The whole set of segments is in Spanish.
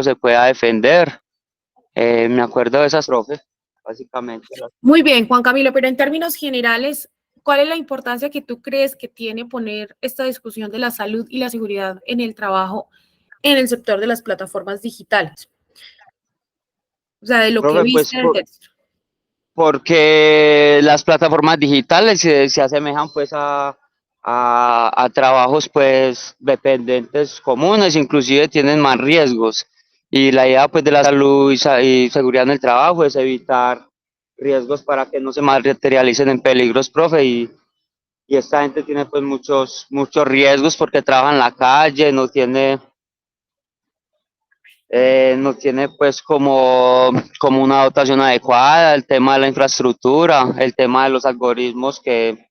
se pueda defender. Me acuerdo de esas profes, básicamente. Muy bien, Juan Camilo, pero en términos generales, ¿cuál es la importancia que tú crees que tiene poner esta discusión de la salud y la seguridad en el trabajo en el sector de las plataformas digitales? O sea, de lo que Profe, pues viste en el texto. porque las plataformas digitales se asemejan pues a trabajos pues dependientes comunes, inclusive tienen más riesgos. Y la idea pues de la salud y seguridad en el trabajo es evitar riesgos para que no se materialicen en peligros, profe, y esta gente tiene pues muchos riesgos porque trabaja en la calle, no tiene pues como una dotación adecuada, el tema de la infraestructura, el tema de los algoritmos que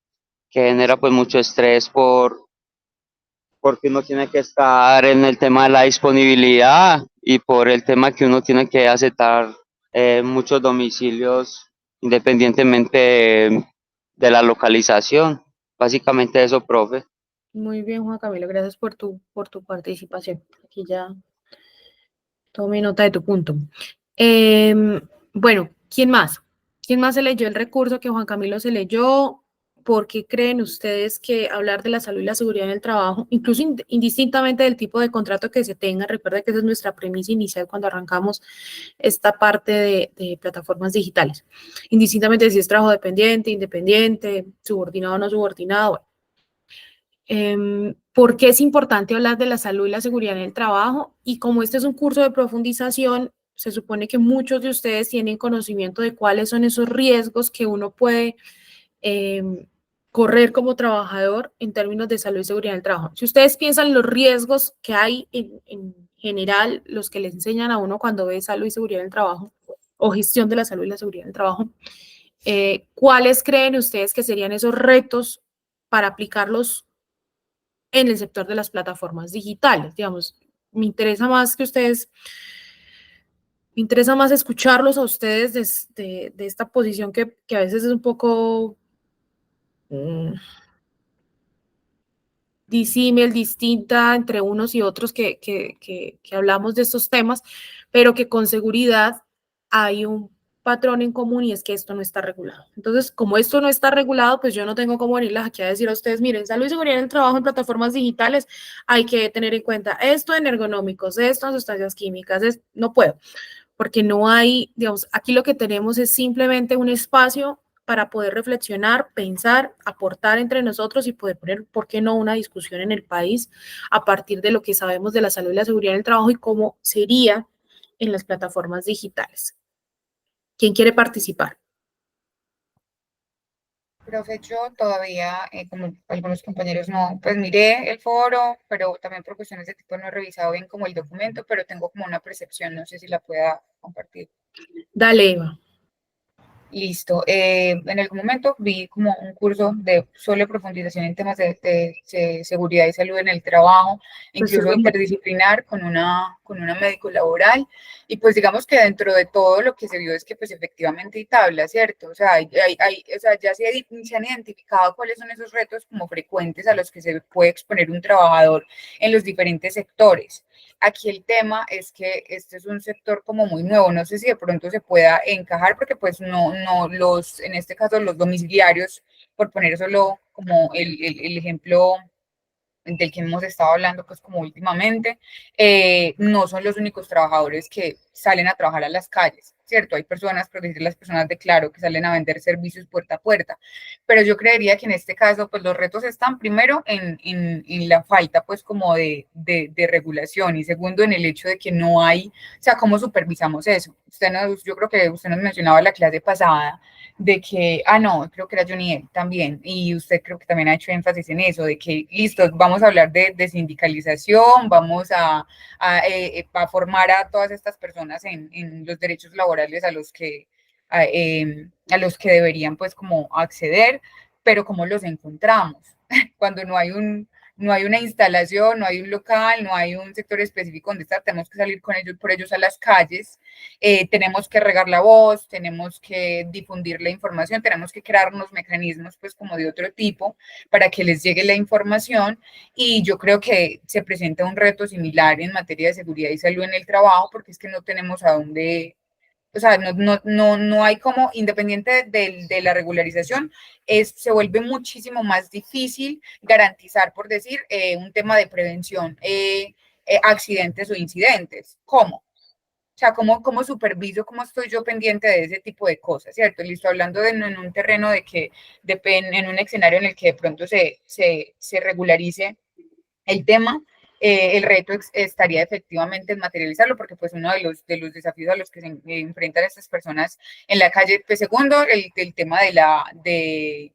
genera pues mucho estrés porque uno tiene que estar en el tema de la disponibilidad y por el tema que uno tiene que aceptar muchos domicilios independientemente de la localización. Básicamente eso, profe. Muy bien, Juan Camilo, gracias por tu participación. Aquí ya tomé nota de tu punto. Bueno, ¿quién más? ¿Quién más se leyó el recurso que Juan Camilo se leyó? ¿Por qué creen ustedes que hablar de la salud y la seguridad en el trabajo, incluso indistintamente del tipo de contrato que se tenga, recuerda que esa es nuestra premisa inicial cuando arrancamos esta parte de plataformas digitales, indistintamente si es trabajo dependiente, independiente, subordinado o no subordinado, bueno, por qué es importante hablar de la salud y la seguridad en el trabajo. Y como este es un curso de profundización, se supone que muchos de ustedes tienen conocimiento de cuáles son esos riesgos que uno puede correr como trabajador en términos de salud y seguridad en el trabajo. Si ustedes piensan los riesgos que hay en general, los que le enseñan a uno cuando ve salud y seguridad en el trabajo o gestión de la salud y la seguridad en el trabajo, ¿cuáles creen ustedes que serían esos retos para aplicarlos en el sector de las plataformas digitales? Digamos, me interesa más que ustedes, me interesa más escucharlos a ustedes de esta posición que a veces es un poco disímil, distinta entre unos y otros que hablamos de estos temas, pero que con seguridad hay un patrón en común y es que esto no está regulado. Entonces, como esto no está regulado, pues yo no tengo cómo venirles aquí a decir a ustedes, miren, salud y seguridad en el trabajo en plataformas digitales, hay que tener en cuenta esto en ergonómicos, esto en sustancias químicas, no puedo, porque no hay, digamos, aquí lo que tenemos es simplemente un espacio para poder reflexionar, pensar, aportar entre nosotros y poder poner, ¿por qué no?, una discusión en el país a partir de lo que sabemos de la salud y la seguridad en el trabajo y cómo sería en las plataformas digitales. ¿Quién quiere participar? Profe, yo todavía, como algunos compañeros, no, pues miré el foro, pero también por cuestiones de tipo no he revisado bien como el documento, pero tengo como una percepción, no sé si la pueda compartir. Dale, Eva. Listo. En algún momento vi como un curso de solo profundización en temas de seguridad y salud en el trabajo, Pues incluso interdisciplinar con una médico laboral. Y pues digamos que dentro de todo lo que se vio es que pues efectivamente hay tablas, ¿cierto? O sea, o sea ya se han identificado cuáles son esos retos como frecuentes a los que se puede exponer un trabajador en los diferentes sectores. Aquí el tema es que este es un sector como muy nuevo, no sé si de pronto se pueda encajar porque pues no los, en este caso los domiciliarios, por poner solo como el ejemplo del que hemos estado hablando pues como últimamente, no son los únicos trabajadores que salen a trabajar a las calles, ¿cierto? Hay personas, por decir las personas de Claro, que salen a vender servicios puerta a puerta, pero yo creería que en este caso pues los retos están primero en la falta pues como de regulación y segundo en el hecho de que no hay, o sea, ¿cómo supervisamos eso? Yo creo que usted nos mencionaba en la clase pasada de que, no, creo que era Joniel también, y usted creo que también ha hecho énfasis en eso, de que, listo, vamos a hablar de sindicalización, vamos a formar a todas estas personas en los derechos laborales a los que deberían pues como acceder, pero ¿cómo los encontramos? Cuando no hay no hay una instalación, no hay un local, no hay un sector específico donde estar, tenemos que salir con ellos, por ellos a las calles, tenemos que regar la voz, tenemos que difundir la información, tenemos que crear unos mecanismos pues como de otro tipo para que les llegue la información, y yo creo que se presenta un reto similar en materia de seguridad y salud en el trabajo, porque es que no tenemos a dónde, o sea, no hay como, independiente de la regularización, se vuelve muchísimo más difícil garantizar, por decir, un tema de prevención, accidentes o incidentes. ¿Cómo? O sea, ¿cómo superviso, cómo estoy yo pendiente de ese tipo de cosas, ¿cierto? Listo, hablando en un terreno de que, en un escenario en el que de pronto se regularice el tema, el reto estaría efectivamente en materializarlo, porque pues uno de los desafíos a los que se enfrentan estas personas en la calle, pues segundo, el tema eh,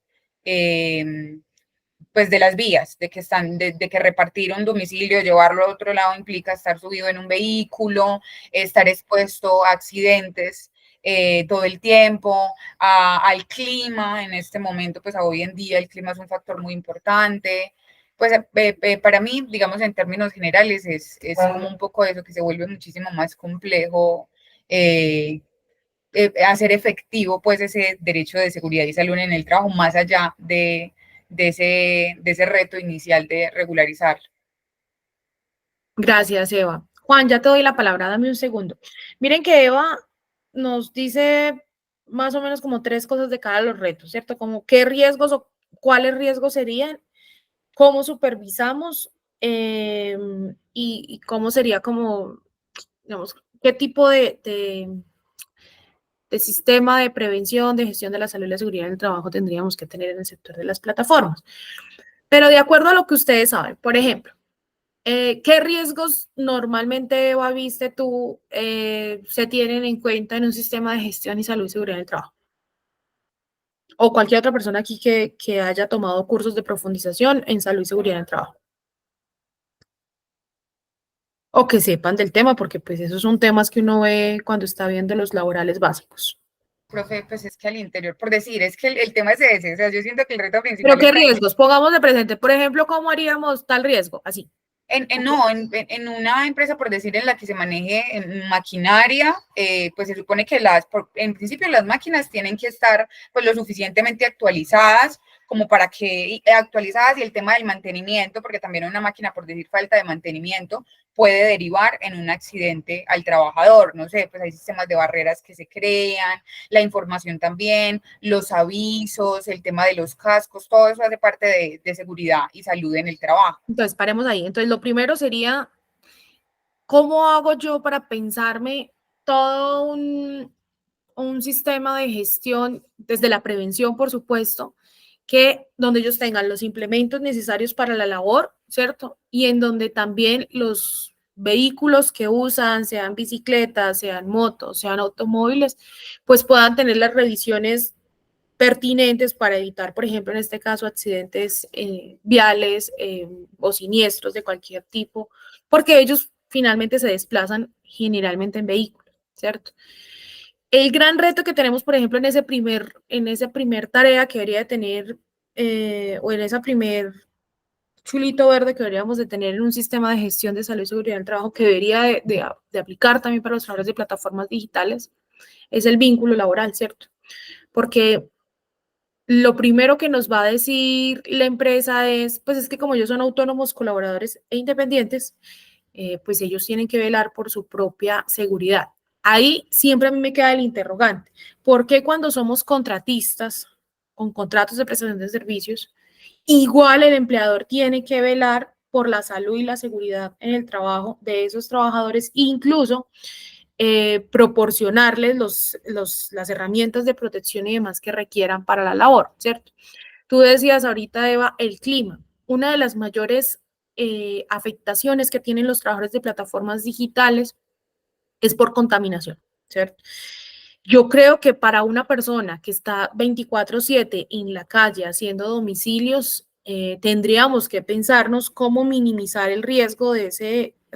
pues de las vías, de que repartir un domicilio, llevarlo a otro lado implica estar subido en un vehículo, estar expuesto a accidentes todo el tiempo, al clima. En este momento, pues hoy en día el clima es un factor muy importante. Pues para mí, digamos, en términos generales, es como un poco eso, que se vuelve muchísimo más complejo hacer efectivo pues ese derecho de seguridad y salud en el trabajo, más allá de ese reto inicial de regularizar. Gracias, Eva. Juan, ya te doy la palabra, dame un segundo. Miren que Eva nos dice más o menos como 3 cosas de cada los retos, ¿cierto? Como qué riesgos o cuáles riesgos serían, cómo supervisamos y cómo sería como, digamos, qué tipo de sistema de prevención, de gestión de la salud y la seguridad en el trabajo tendríamos que tener en el sector de las plataformas. Pero de acuerdo a lo que ustedes saben, por ejemplo, ¿qué riesgos normalmente, Eva, viste tú, se tienen en cuenta en un sistema de gestión y salud y seguridad del trabajo? O cualquier otra persona aquí que haya tomado cursos de profundización en salud y seguridad del trabajo. O que sepan del tema, porque pues esos son temas que uno ve cuando está viendo los laborales básicos. Profe, pues es que al interior, por decir, es que el tema es ese, o sea, yo siento que el reto principal ¿Pero qué está riesgos? Pongamos de presente, por ejemplo, ¿cómo haríamos tal riesgo? Así. en una empresa, por decir, en la que se maneje maquinaria, pues se supone que en principio las máquinas tienen que estar pues lo suficientemente actualizadas como para que, actualizadas, y el tema del mantenimiento, porque también una máquina, por decir, falta de mantenimiento, puede derivar en un accidente al trabajador. No sé, pues hay sistemas de barreras que se crean, la información también, los avisos, el tema de los cascos, todo eso hace parte de seguridad y salud en el trabajo. Entonces, paremos ahí. Entonces, lo primero sería, ¿cómo hago yo para pensarme todo un sistema de gestión desde la prevención, por supuesto, que donde ellos tengan los implementos necesarios para la labor, ¿cierto? Y en donde también los vehículos que usan, sean bicicletas, sean motos, sean automóviles, pues puedan tener las revisiones pertinentes para evitar, por ejemplo, en este caso, accidentes viales o siniestros de cualquier tipo, porque ellos finalmente se desplazan generalmente en vehículos, ¿cierto? El gran reto que tenemos, por ejemplo, en esa primer tarea que debería de tener, o en esa primer chulito verde que deberíamos de tener en un sistema de gestión de salud y seguridad del trabajo, que debería de aplicar también para los trabajadores de plataformas digitales, es el vínculo laboral, ¿cierto? Porque lo primero que nos va a decir la empresa es, pues es que como ellos son autónomos, colaboradores e independientes, pues ellos tienen que velar por su propia seguridad. Ahí siempre a mí me queda el interrogante. ¿Por qué cuando somos contratistas con contratos de prestación de servicios, igual el empleador tiene que velar por la salud y la seguridad en el trabajo de esos trabajadores, incluso proporcionarles las herramientas de protección y demás que requieran para la labor, ¿cierto? Tú decías ahorita, Eva, el clima. Una de las mayores afectaciones que tienen los trabajadores de plataformas digitales es por contaminación, ¿cierto? Yo creo que para una persona que está 24/7 en la calle haciendo domicilios, tendríamos que pensarnos cómo minimizar el riesgo de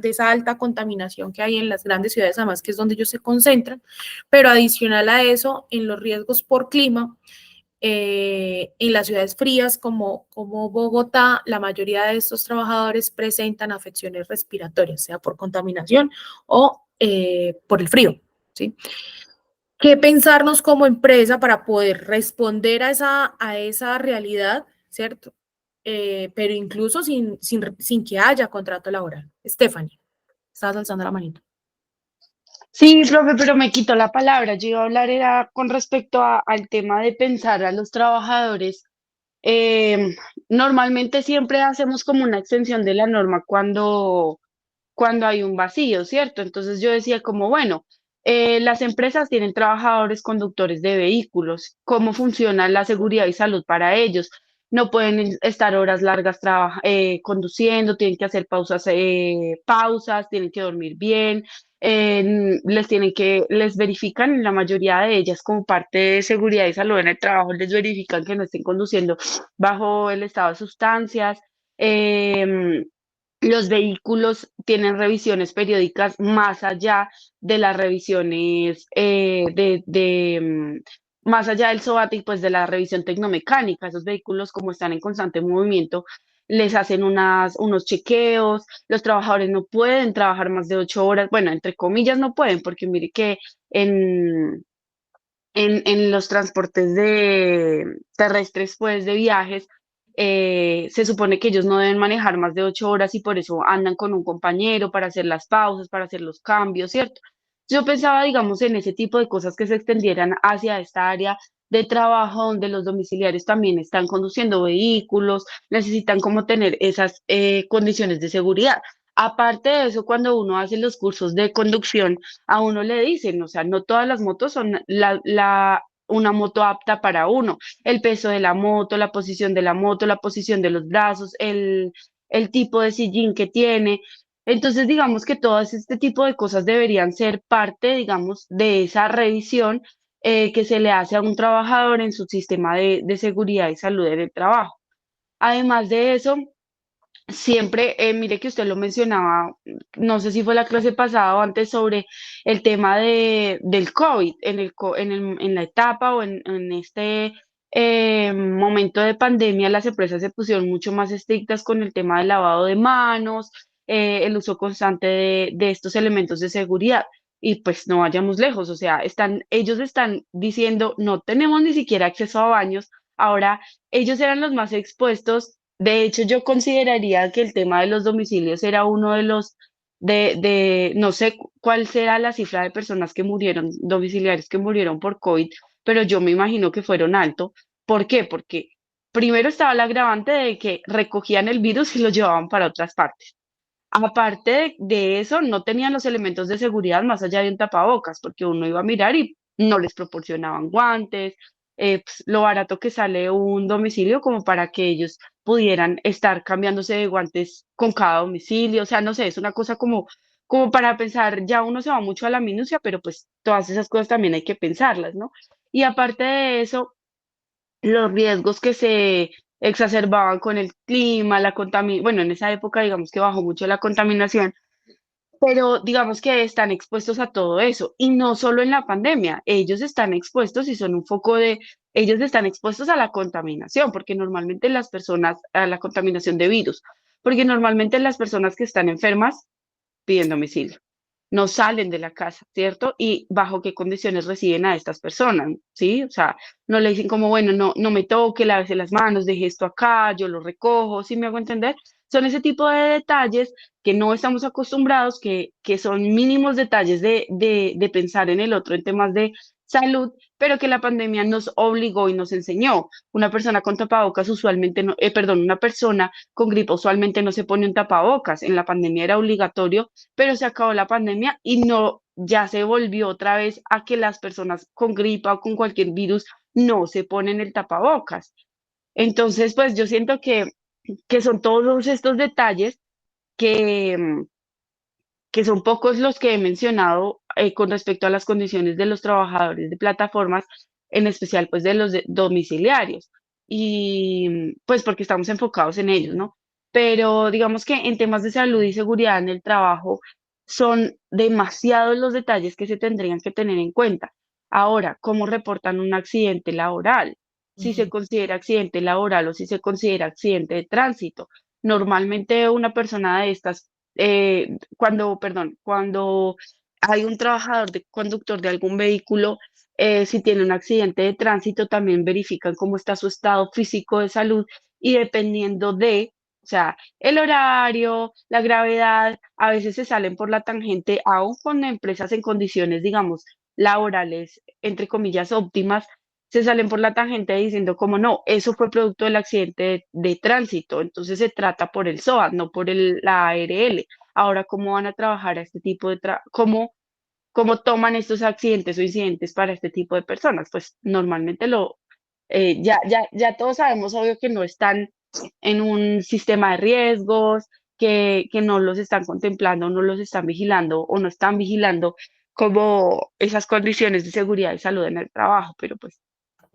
esa alta contaminación que hay en las grandes ciudades, además que es donde ellos se concentran, pero adicional a eso, en los riesgos por clima, En las ciudades frías como Bogotá, la mayoría de estos trabajadores presentan afecciones respiratorias, sea por contaminación o por el frío, ¿sí? ¿Qué pensarnos como empresa para poder responder a esa realidad, ¿cierto? Pero incluso sin que haya contrato laboral. Stephanie, estás alzando la manito. Sí, profe, pero me quitó la palabra. Yo iba a hablar era con respecto al tema de pensar a los trabajadores. Normalmente siempre hacemos como una extensión de la norma cuando hay un vacío, ¿cierto? Entonces yo decía como, bueno, las empresas tienen trabajadores conductores de vehículos, ¿cómo funciona la seguridad y salud para ellos? No pueden estar horas largas conduciendo, tienen que hacer pausas, tienen que dormir bien, les verifican en la mayoría de ellas como parte de seguridad y salud en el trabajo, les verifican que no estén conduciendo bajo el estado de sustancias. em, los vehículos tienen revisiones periódicas más allá de las revisiones más allá del SOAT y pues de la revisión tecnomecánica. Esos vehículos, como están en constante movimiento, les hacen unos chequeos. Los trabajadores no pueden trabajar más de 8 horas. Bueno, entre comillas no pueden, porque mire que en, en los transportes terrestres, pues de viajes, se supone que ellos no deben manejar más de 8 horas y por eso andan con un compañero para hacer las pausas, para hacer los cambios, ¿cierto? Yo pensaba, digamos, en ese tipo de cosas que se extendieran hacia esta área de trabajo donde los domiciliarios también están conduciendo vehículos, necesitan como tener esas condiciones de seguridad. Aparte de eso, cuando uno hace los cursos de conducción, a uno le dicen, o sea, no todas las motos son una moto apta para uno. El peso de la moto, la posición de la moto, la posición de los brazos, el tipo de sillín que tiene. Entonces, digamos que todas este tipo de cosas deberían ser parte, digamos, de esa revisión que se le hace a un trabajador en su sistema de seguridad y salud en el trabajo. Además de eso, siempre, mire que usted lo mencionaba, no sé si fue la clase pasada o antes, sobre el tema del COVID, en la etapa o en este momento de pandemia, las empresas se pusieron mucho más estrictas con el tema del lavado de manos, el uso constante de estos elementos de seguridad. Y pues no vayamos lejos, o sea, ellos están diciendo, no tenemos ni siquiera acceso a baños. Ahora, ellos eran los más expuestos. De hecho, yo consideraría que el tema de los domicilios era uno de los, no sé cuál será la cifra de personas que murieron, domiciliarios que murieron por COVID, pero yo me imagino que fueron alto. ¿Por qué? Porque primero estaba el agravante de que recogían el virus y lo llevaban para otras partes. Aparte de eso, no tenían los elementos de seguridad más allá de un tapabocas, porque uno iba a mirar y no les proporcionaban guantes, pues, lo barato que sale un domicilio como para que ellos pudieran estar cambiándose de guantes con cada domicilio. O sea, no sé, es una cosa como para pensar, ya uno se va mucho a la minucia, pero pues todas esas cosas también hay que pensarlas, ¿no? Y aparte de eso, los riesgos que se exacerbaban con el clima, bueno, en esa época digamos que bajó mucho la contaminación, pero digamos que están expuestos a todo eso. Y no solo en la pandemia, ellos están expuestos y son un foco ellos están expuestos a la contaminación, porque normalmente las personas, a la contaminación de virus, porque normalmente las personas que están enfermas piden domicilio, no salen de la casa, ¿cierto? Y bajo qué condiciones reciben a estas personas, ¿sí? O sea, no le dicen como, bueno, no me toque, lávese las manos, deje esto acá, yo lo recojo, ¿sí me hago entender? Son ese tipo de detalles que no estamos acostumbrados, que son mínimos detalles de pensar en el otro en temas de salud, pero que la pandemia nos obligó y nos enseñó. Una persona con tapabocas usualmente no, perdón, una persona con gripa usualmente no se pone un tapabocas. En la pandemia era obligatorio, pero se acabó la pandemia y no, ya se volvió otra vez a que las personas con gripa o con cualquier virus no se ponen el tapabocas. Entonces, pues yo siento que son todos estos detalles que, que son pocos los que he mencionado con respecto a las condiciones de los trabajadores de plataformas, en especial pues de los domiciliarios, y pues porque estamos enfocados en ellos, ¿no? Pero digamos que en temas de salud y seguridad en el trabajo son demasiados los detalles que se tendrían que tener en cuenta. Ahora, ¿cómo reportan un accidente laboral? si se considera accidente laboral o si se considera accidente de tránsito. Normalmente una persona de estas, cuando hay un trabajador de conductor de algún vehículo, si tiene un accidente de tránsito, también verifican cómo está su estado físico de salud y dependiendo de, o sea, el horario, la gravedad, a veces se salen por la tangente, aún con empresas en condiciones, digamos, laborales, entre comillas, óptimas, se salen por la tangente diciendo como no, eso fue producto del accidente de tránsito, entonces se trata por el SOAT, no por la ARL. Ahora, ¿cómo van a trabajar a este tipo de cómo toman estos accidentes o incidentes para este tipo de personas? Pues normalmente ya todos sabemos, obvio, que no están en un sistema de riesgos, que no los están contemplando, no los están vigilando o no están vigilando como esas condiciones de seguridad y salud en el trabajo, pero pues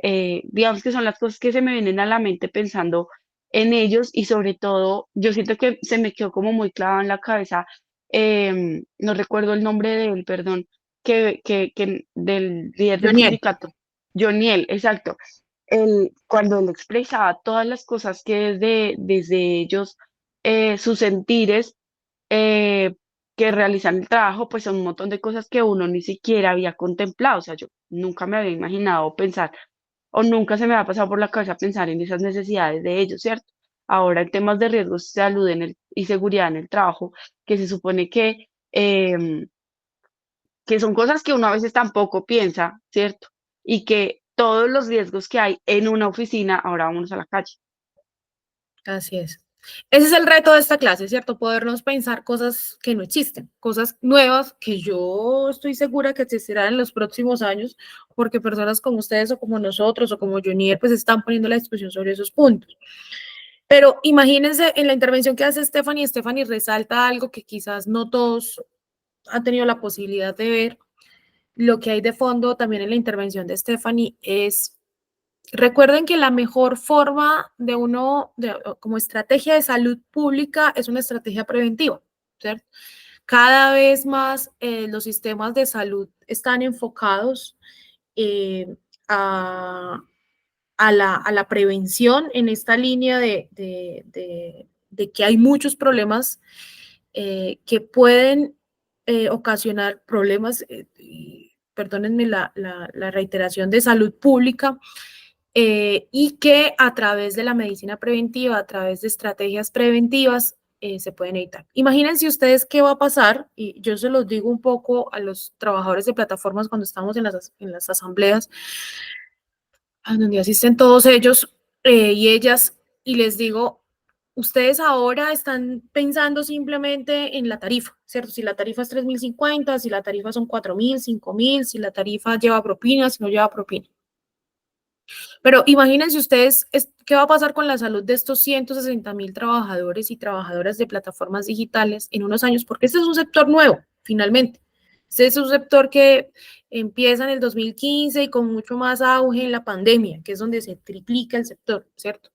digamos que son las cosas que se me vienen a la mente pensando en ellos y sobre todo yo siento que se me quedó como muy clavado en la cabeza, no recuerdo el nombre de él, perdón, que del líder del Joniel, sindicato, Joniel, exacto, cuando él expresaba todas las cosas que desde ellos, sus sentires, eh, que realizan el trabajo, pues son un montón de cosas que uno ni siquiera había contemplado, o sea, yo nunca me había imaginado pensar o nunca se me ha pasado por la cabeza pensar en esas necesidades de ellos, ¿cierto? Ahora, en temas de riesgos de salud y seguridad en el trabajo, que se supone que son cosas que uno a veces tampoco piensa, ¿cierto? Y que todos los riesgos que hay en una oficina, ahora vámonos a la calle. así es. Ese es el reto de esta clase, ¿cierto? Podernos pensar cosas que no existen, cosas nuevas que yo estoy segura que existirán en los próximos años, porque personas como ustedes o como nosotros o como Jonier, pues están poniendo la discusión sobre esos puntos. Pero imagínense en la intervención que hace Stephanie resalta algo que quizás no todos han tenido la posibilidad de ver. Lo que hay de fondo también en la intervención de Stephanie es, recuerden que la mejor forma como estrategia de salud pública es una estrategia preventiva, ¿cierto? Cada vez más los sistemas de salud están enfocados eh, a, a la prevención en esta línea de que hay muchos problemas que pueden ocasionar problemas, perdónenme la reiteración, de salud pública, y que a través de la medicina preventiva, a través de estrategias preventivas, se pueden evitar. Imagínense ustedes qué va a pasar, y yo se los digo un poco a los trabajadores de plataformas cuando estamos en las asambleas, a donde asisten todos ellos y ellas, y les digo, ustedes ahora están pensando simplemente en la tarifa, ¿cierto? Si la tarifa es 3.050, si la tarifa son 4.000, 5.000, si la tarifa lleva propina, si no lleva propina. Pero imagínense ustedes qué va a pasar con la salud de estos 160.000 trabajadores y trabajadoras de plataformas digitales en unos años, porque este es un sector nuevo, finalmente. Este es un sector que empieza en el 2015 y con mucho más auge en la pandemia, que es donde se triplica el sector, ¿cierto?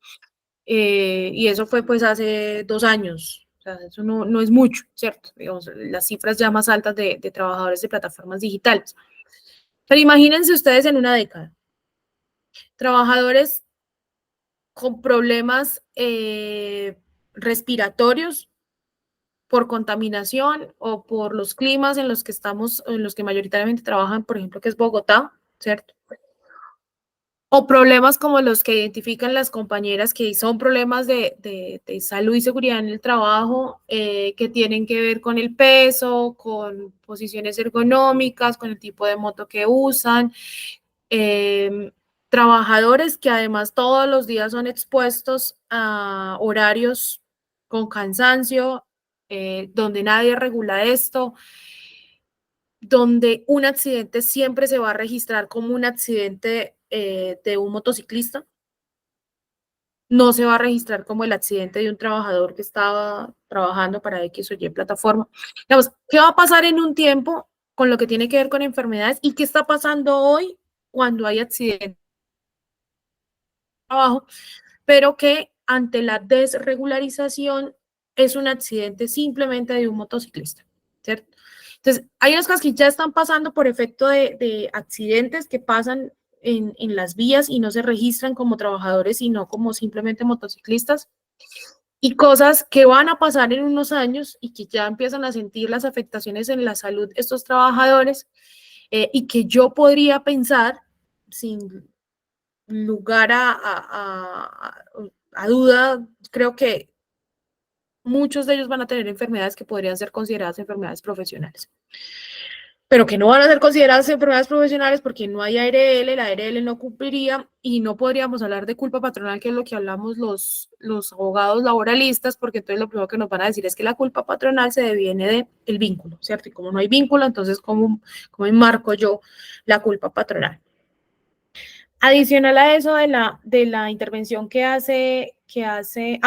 Y eso fue pues hace 2 años. O sea, eso no es mucho, ¿cierto? Digamos, las cifras ya más altas de trabajadores de plataformas digitales. Pero imagínense ustedes en una década, trabajadores con problemas respiratorios por contaminación o por los climas en los que estamos, en los que mayoritariamente trabajan, por ejemplo, que es Bogotá, ¿cierto? O problemas como los que identifican las compañeras, que son problemas de salud y seguridad en el trabajo, que tienen que ver con el peso, con posiciones ergonómicas, con el tipo de moto que usan. Trabajadores que además todos los días son expuestos a horarios con cansancio, donde nadie regula esto, donde un accidente siempre se va a registrar como un accidente de un motociclista, no se va a registrar como el accidente de un trabajador que estaba trabajando para X o Y plataforma. Digamos, ¿qué va a pasar en un tiempo con lo que tiene que ver con enfermedades y qué está pasando hoy cuando hay accidentes de trabajo, pero que ante la desregularización es un accidente simplemente de un motociclista, ¿cierto? Entonces, hay unas cosas que ya están pasando por efecto de accidentes que pasan en las vías y no se registran como trabajadores, sino como simplemente motociclistas. Y cosas que van a pasar en unos años y que ya empiezan a sentir las afectaciones en la salud de estos trabajadores, y que yo podría pensar, sin lugar a duda, creo que muchos de ellos van a tener enfermedades que podrían ser consideradas enfermedades profesionales, pero que no van a ser consideradas enfermedades profesionales porque no hay ARL, la ARL no cumpliría y no podríamos hablar de culpa patronal, que es lo que hablamos los abogados laboralistas, porque entonces lo primero que nos van a decir es que la culpa patronal se deviene del vínculo, ¿cierto? Y como no hay vínculo, entonces ¿cómo enmarco yo la culpa patronal? Adicional a eso de la intervención que hace,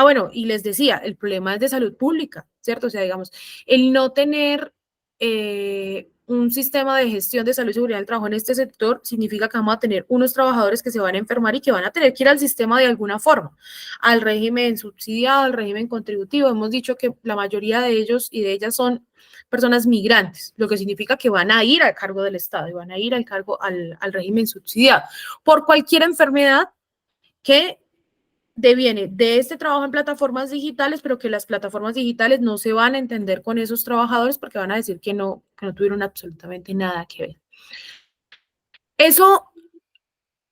bueno, y les decía, el problema es de salud pública, ¿cierto? O sea, digamos, el no tener un sistema de gestión de salud y seguridad del trabajo en este sector significa que vamos a tener unos trabajadores que se van a enfermar y que van a tener que ir al sistema de alguna forma, al régimen subsidiado, al régimen contributivo. Hemos dicho que la mayoría de ellos y de ellas son personas migrantes, lo que significa que van a ir al cargo del Estado y van a ir al régimen subsidiado por cualquier enfermedad que deviene de este trabajo en plataformas digitales, pero que las plataformas digitales no se van a entender con esos trabajadores porque van a decir que no tuvieron absolutamente nada que ver. Eso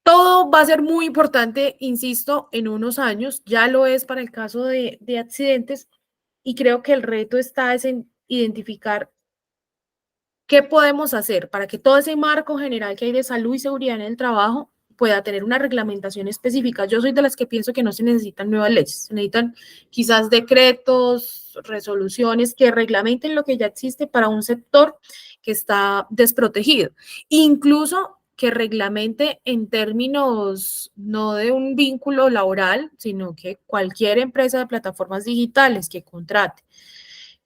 todo va a ser muy importante, insisto, en unos años, ya lo es para el caso de accidentes, y creo que el reto está en identificar qué podemos hacer para que todo ese marco general que hay de salud y seguridad en el trabajo pueda tener una reglamentación específica. Yo soy de las que pienso que no se necesitan nuevas leyes, se necesitan quizás decretos, resoluciones que reglamenten lo que ya existe para un sector que está desprotegido. Incluso que reglamente en términos no de un vínculo laboral, sino que cualquier empresa de plataformas digitales que contrate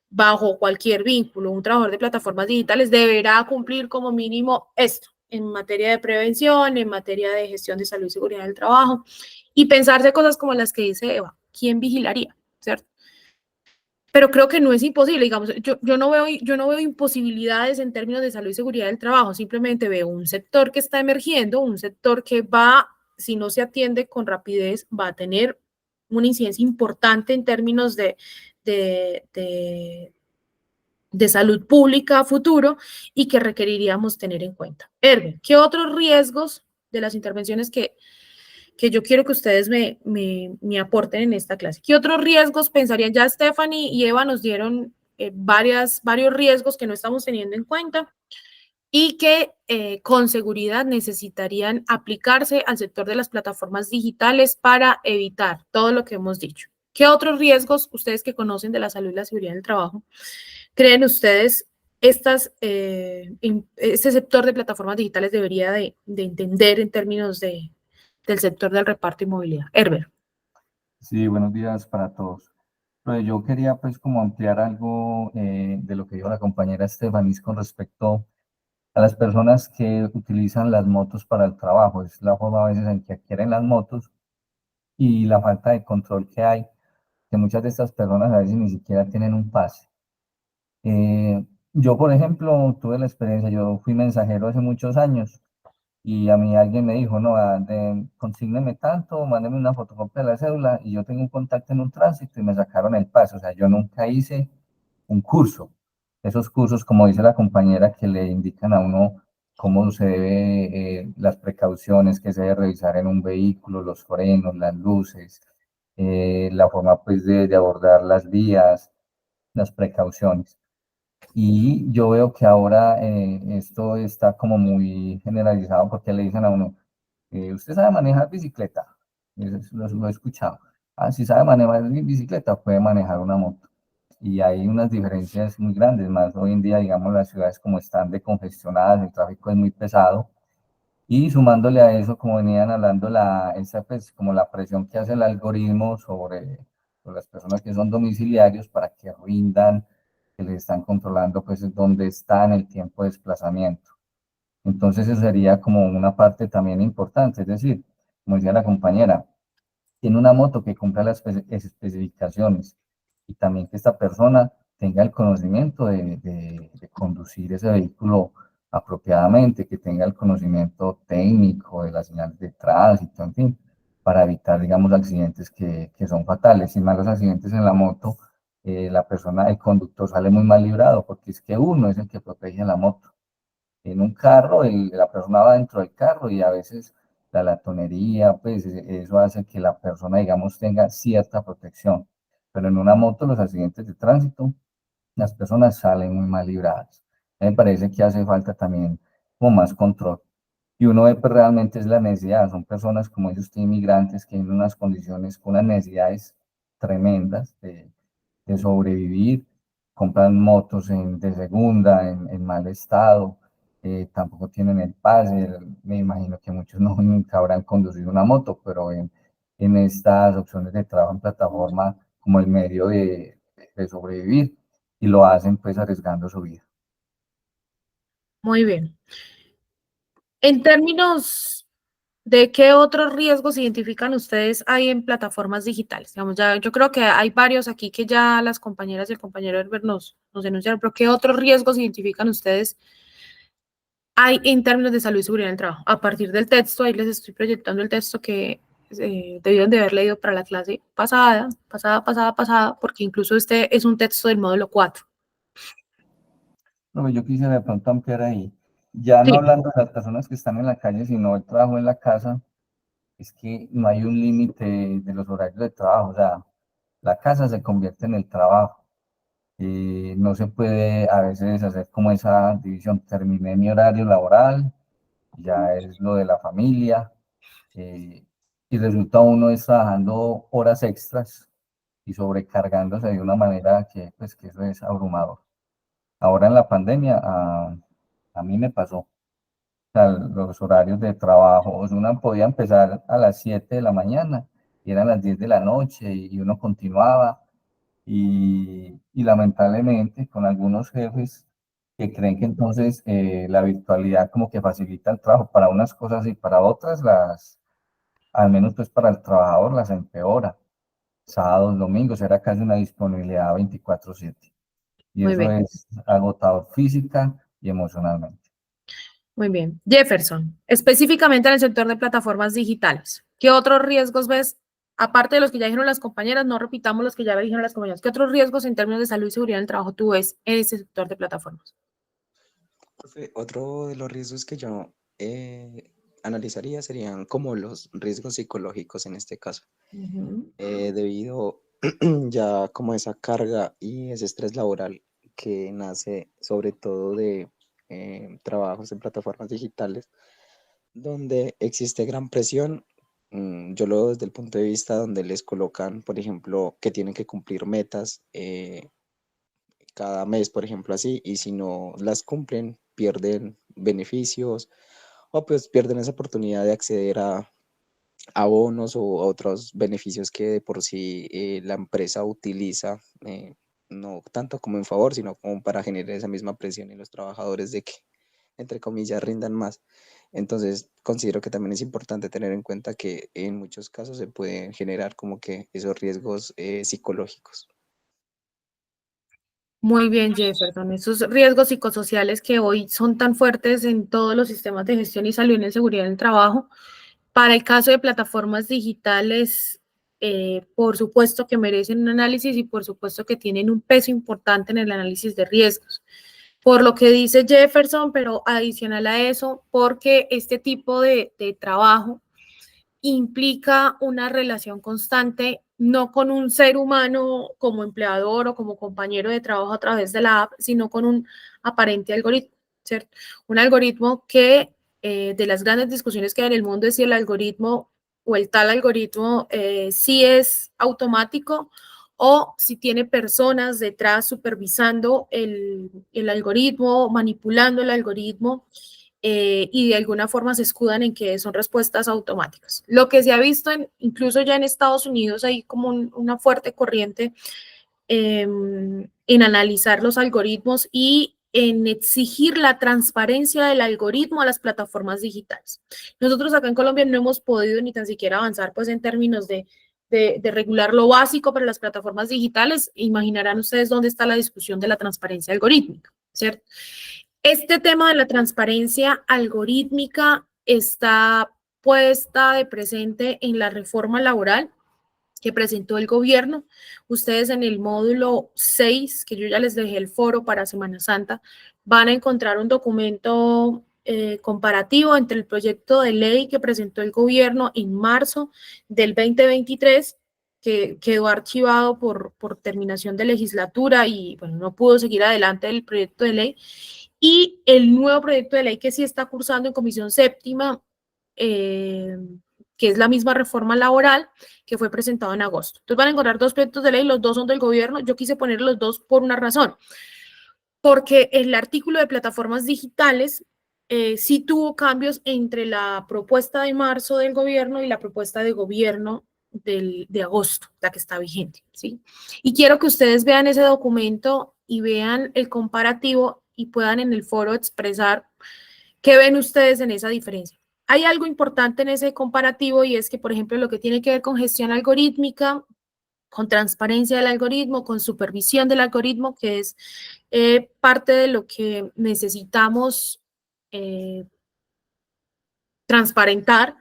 bajo cualquier vínculo un trabajador de plataformas digitales deberá cumplir como mínimo esto en materia de prevención, en materia de gestión de salud y seguridad del trabajo, y pensarse cosas como las que dice Eva, ¿quién vigilaría? ¿Cierto? Pero creo que no es imposible, digamos, yo no veo imposibilidades en términos de salud y seguridad del trabajo, simplemente veo un sector que está emergiendo, un sector que va, si no se atiende con rapidez, va a tener una incidencia importante en términos de salud pública a futuro y que requeriríamos tener en cuenta. Erwin, ¿qué otros riesgos de las intervenciones que yo quiero que ustedes me aporten en esta clase? ¿Qué otros riesgos pensarían? Ya Stephanie y Eva nos dieron varios riesgos que no estamos teniendo en cuenta y que con seguridad necesitarían aplicarse al sector de las plataformas digitales para evitar todo lo que hemos dicho. ¿Qué otros riesgos, ustedes que conocen de la salud y la seguridad del trabajo, creen ustedes este sector de plataformas digitales debería de entender en términos del sector del reparto y movilidad? Herbert. Sí, buenos días para todos. Pero yo quería pues como ampliar algo de lo que dijo la compañera Estefanís con respecto a las personas que utilizan las motos para el trabajo. Es la forma a veces en que adquieren las motos y la falta de control que hay, que muchas de estas personas a veces ni siquiera tienen un pase. Yo, por ejemplo, tuve la experiencia, yo fui mensajero hace muchos años y a mí alguien me dijo, no, consígneme tanto, mándeme una fotocopia de la cédula y yo tengo un contacto en un tránsito y me sacaron el pase. O sea, yo nunca hice un curso. Esos cursos, como dice la compañera, que le indican a uno cómo se debe, las precauciones que se debe revisar en un vehículo, los frenos, las luces, la forma pues de abordar las vías, las precauciones. Y yo veo que ahora esto está como muy generalizado porque le dicen a uno, ¿usted sabe manejar bicicleta? Eso lo he escuchado. Ah, si sabe manejar bicicleta, puede manejar una moto. Y hay unas diferencias muy grandes, más hoy en día, digamos, las ciudades como están de congestionadas, el tráfico es muy pesado. Y sumándole a eso, como venían hablando, esa, pues, como la presión que hace el algoritmo sobre las personas que son domiciliarios para que rindan, que les están controlando, pues, dónde están, el tiempo de desplazamiento. Entonces, eso sería como una parte también importante, es decir, como decía la compañera, tiene una moto que cumpla las especificaciones y también que esta persona tenga el conocimiento de conducir ese vehículo apropiadamente, que tenga el conocimiento técnico de las señales de tránsito, en fin, para evitar, digamos, accidentes que son fatales. Y más los accidentes en la moto, la persona, el conductor sale muy mal librado, porque es que uno es el que protege la moto. En un carro, la persona va dentro del carro y a veces la latonería, pues eso hace que la persona, digamos, tenga cierta protección. Pero en una moto, los accidentes de tránsito, las personas salen muy mal libradas. Me parece que hace falta también como más control. Y uno ve pues realmente es la necesidad, son personas como dice usted, inmigrantes, que en unas condiciones, con unas necesidades tremendas de sobrevivir, compran motos de segunda, en mal estado, tampoco tienen el pase, me imagino que muchos no nunca habrán conducido una moto, pero en estas opciones de trabajo en plataforma como el medio de sobrevivir, y lo hacen pues arriesgando su vida. Muy bien. En términos de qué otros riesgos identifican ustedes hay en plataformas digitales. Digamos, ya, yo creo que hay varios aquí que ya las compañeras y el compañero Herbert nos denunciaron, pero ¿qué otros riesgos identifican ustedes hay en términos de salud y seguridad en el trabajo? A partir del texto, ahí les estoy proyectando el texto que debieron de haber leído para la clase pasada, porque incluso este es un texto del módulo 4. No, yo quisiera de pronto ampliar ahí, ya no Sí, hablando de las personas que están en la calle, sino el trabajo en la casa, es que no hay un límite de los horarios de trabajo, o sea, la casa se convierte en el trabajo. No se puede a veces hacer como esa división, terminé mi horario laboral, ya es lo de la familia, eh, y resulta uno es trabajando horas extras y sobrecargándose de una manera que, pues, que eso es abrumador. Ahora en la pandemia, a mí me pasó, o sea, los horarios de trabajo, o sea, uno podía empezar a las 7 de la mañana y eran las 10 de la noche y uno continuaba y lamentablemente con algunos jefes que creen que entonces la virtualidad como que facilita el trabajo para unas cosas y para otras al menos pues para el trabajador las empeora. Sábados, domingos era casi una disponibilidad 24/7 y muy eso bien, es agotador física y emocionalmente. muy bien. Jefferson, específicamente en el sector de plataformas digitales, ¿qué otros riesgos ves? Aparte de los que ya dijeron las compañeras, no repitamos los que ya dijeron las compañeras. ¿Qué otros riesgos en términos de salud y seguridad en el trabajo tú ves en ese sector de plataformas? Profe, otro de los riesgos que yo analizaría serían como los riesgos psicológicos en este caso, Ujú. debido ya como esa carga y ese estrés laboral que nace sobre todo de trabajos en plataformas digitales, donde existe gran presión. Yo lo veo desde el punto de vista donde les colocan, por ejemplo, que tienen que cumplir metas cada mes, por ejemplo, así, y si no las cumplen, pierden beneficios o pues pierden esa oportunidad de acceder a bonos o a otros beneficios que de por sí la empresa utiliza, no tanto como en favor, sino como para generar esa misma presión en los trabajadores de que, entre comillas, rindan más. Entonces, considero que también es importante tener en cuenta que en muchos casos se pueden generar como que esos riesgos psicológicos. Muy bien, Jefferson. Esos riesgos psicosociales que hoy son tan fuertes en todos los sistemas de gestión y salud y seguridad en el trabajo, para el caso de plataformas digitales, por supuesto que merecen un análisis y por supuesto que tienen un peso importante en el análisis de riesgos. Por lo que dice Jefferson, pero adicional a eso, porque este tipo de trabajo implica una relación constante, no con un ser humano como empleador o como compañero de trabajo a través de la app, sino con un aparente algoritmo, ¿cierto? Un algoritmo que de las grandes discusiones que hay en el mundo es si el algoritmo o el tal algoritmo sí es automático o si tiene personas detrás supervisando el algoritmo, manipulando el algoritmo y de alguna forma se escudan en que son respuestas automáticas. Lo que se ha visto, incluso ya en Estados Unidos, hay como una fuerte corriente en analizar los algoritmos y en exigir la transparencia del algoritmo a las plataformas digitales. Nosotros acá en Colombia no hemos podido ni tan siquiera avanzar pues en términos de regular lo básico para las plataformas digitales. Imaginarán ustedes dónde está la discusión de la transparencia algorítmica, ¿cierto? Este tema de la transparencia algorítmica está puesta de presente en la reforma laboral que presentó el gobierno. Ustedes en el módulo 6, que yo ya les dejé el foro para Semana Santa, van a encontrar un documento comparativo entre el proyecto de ley que presentó el gobierno en marzo del 2023, que quedó archivado por terminación de legislatura y bueno, no pudo seguir adelante el proyecto de ley, y el nuevo proyecto de ley que sí está cursando en comisión séptima, que es la misma reforma laboral que fue presentado en agosto. Entonces van a encontrar dos proyectos de ley, los dos son del gobierno. Yo quise poner los dos por una razón, porque el artículo de plataformas digitales sí tuvo cambios entre la propuesta de marzo del gobierno y la propuesta de gobierno de agosto, la que está vigente, ¿sí? Y quiero que ustedes vean ese documento y vean el comparativo y puedan en el foro expresar qué ven ustedes en esa diferencia. Hay algo importante en ese comparativo y es que, por ejemplo, lo que tiene que ver con gestión algorítmica, con transparencia del algoritmo, con supervisión del algoritmo, que es parte de lo que necesitamos transparentar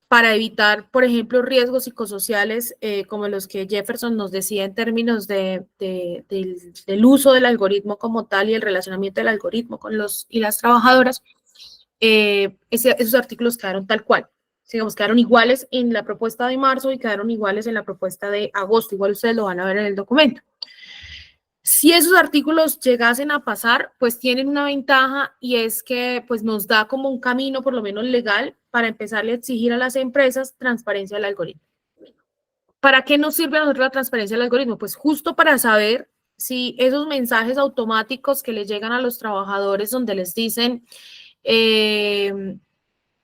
para evitar, por ejemplo, riesgos psicosociales como los que Jefferson nos decía en términos del uso del algoritmo como tal y el relacionamiento del algoritmo con los y las trabajadoras. Esos artículos quedaron tal cual. Digamos, quedaron iguales en la propuesta de marzo y quedaron iguales en la propuesta de agosto. Igual ustedes lo van a ver en el documento. Si esos artículos llegasen a pasar, pues tienen una ventaja y es que pues nos da como un camino, por lo menos legal, para empezarle a exigir a las empresas transparencia del algoritmo. ¿Para qué nos sirve a nosotros la transparencia del algoritmo? Pues justo para saber si esos mensajes automáticos que les llegan a los trabajadores donde les dicen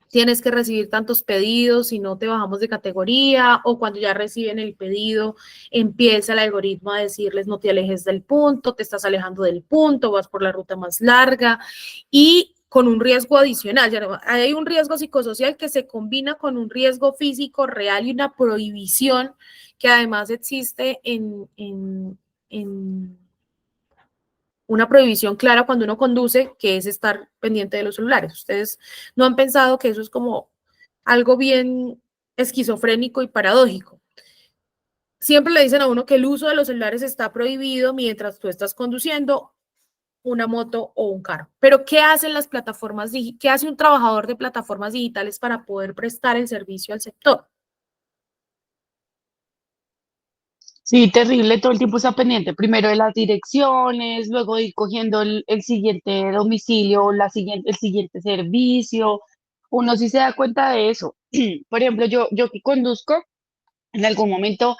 tienes que recibir tantos pedidos, si no te bajamos de categoría, o cuando ya reciben el pedido, empieza el algoritmo a decirles no te alejes del punto, te estás alejando del punto, vas por la ruta más larga, y con un riesgo adicional. Ya hay un riesgo psicosocial que se combina con un riesgo físico real y una prohibición que además existe en una prohibición clara cuando uno conduce, que es estar pendiente de los celulares. Ustedes no han pensado que eso es como algo bien esquizofrénico y paradójico. Siempre le dicen a uno que el uso de los celulares está prohibido mientras tú estás conduciendo una moto o un carro. Pero ¿qué hacen las plataformas digitales? ¿Qué hace un trabajador de plataformas digitales para poder prestar el servicio al sector? Sí, terrible, todo el tiempo está pendiente, primero de las direcciones, luego de ir cogiendo el siguiente domicilio, el siguiente servicio. Uno sí se da cuenta de eso. Por ejemplo, yo que conduzco, en algún momento,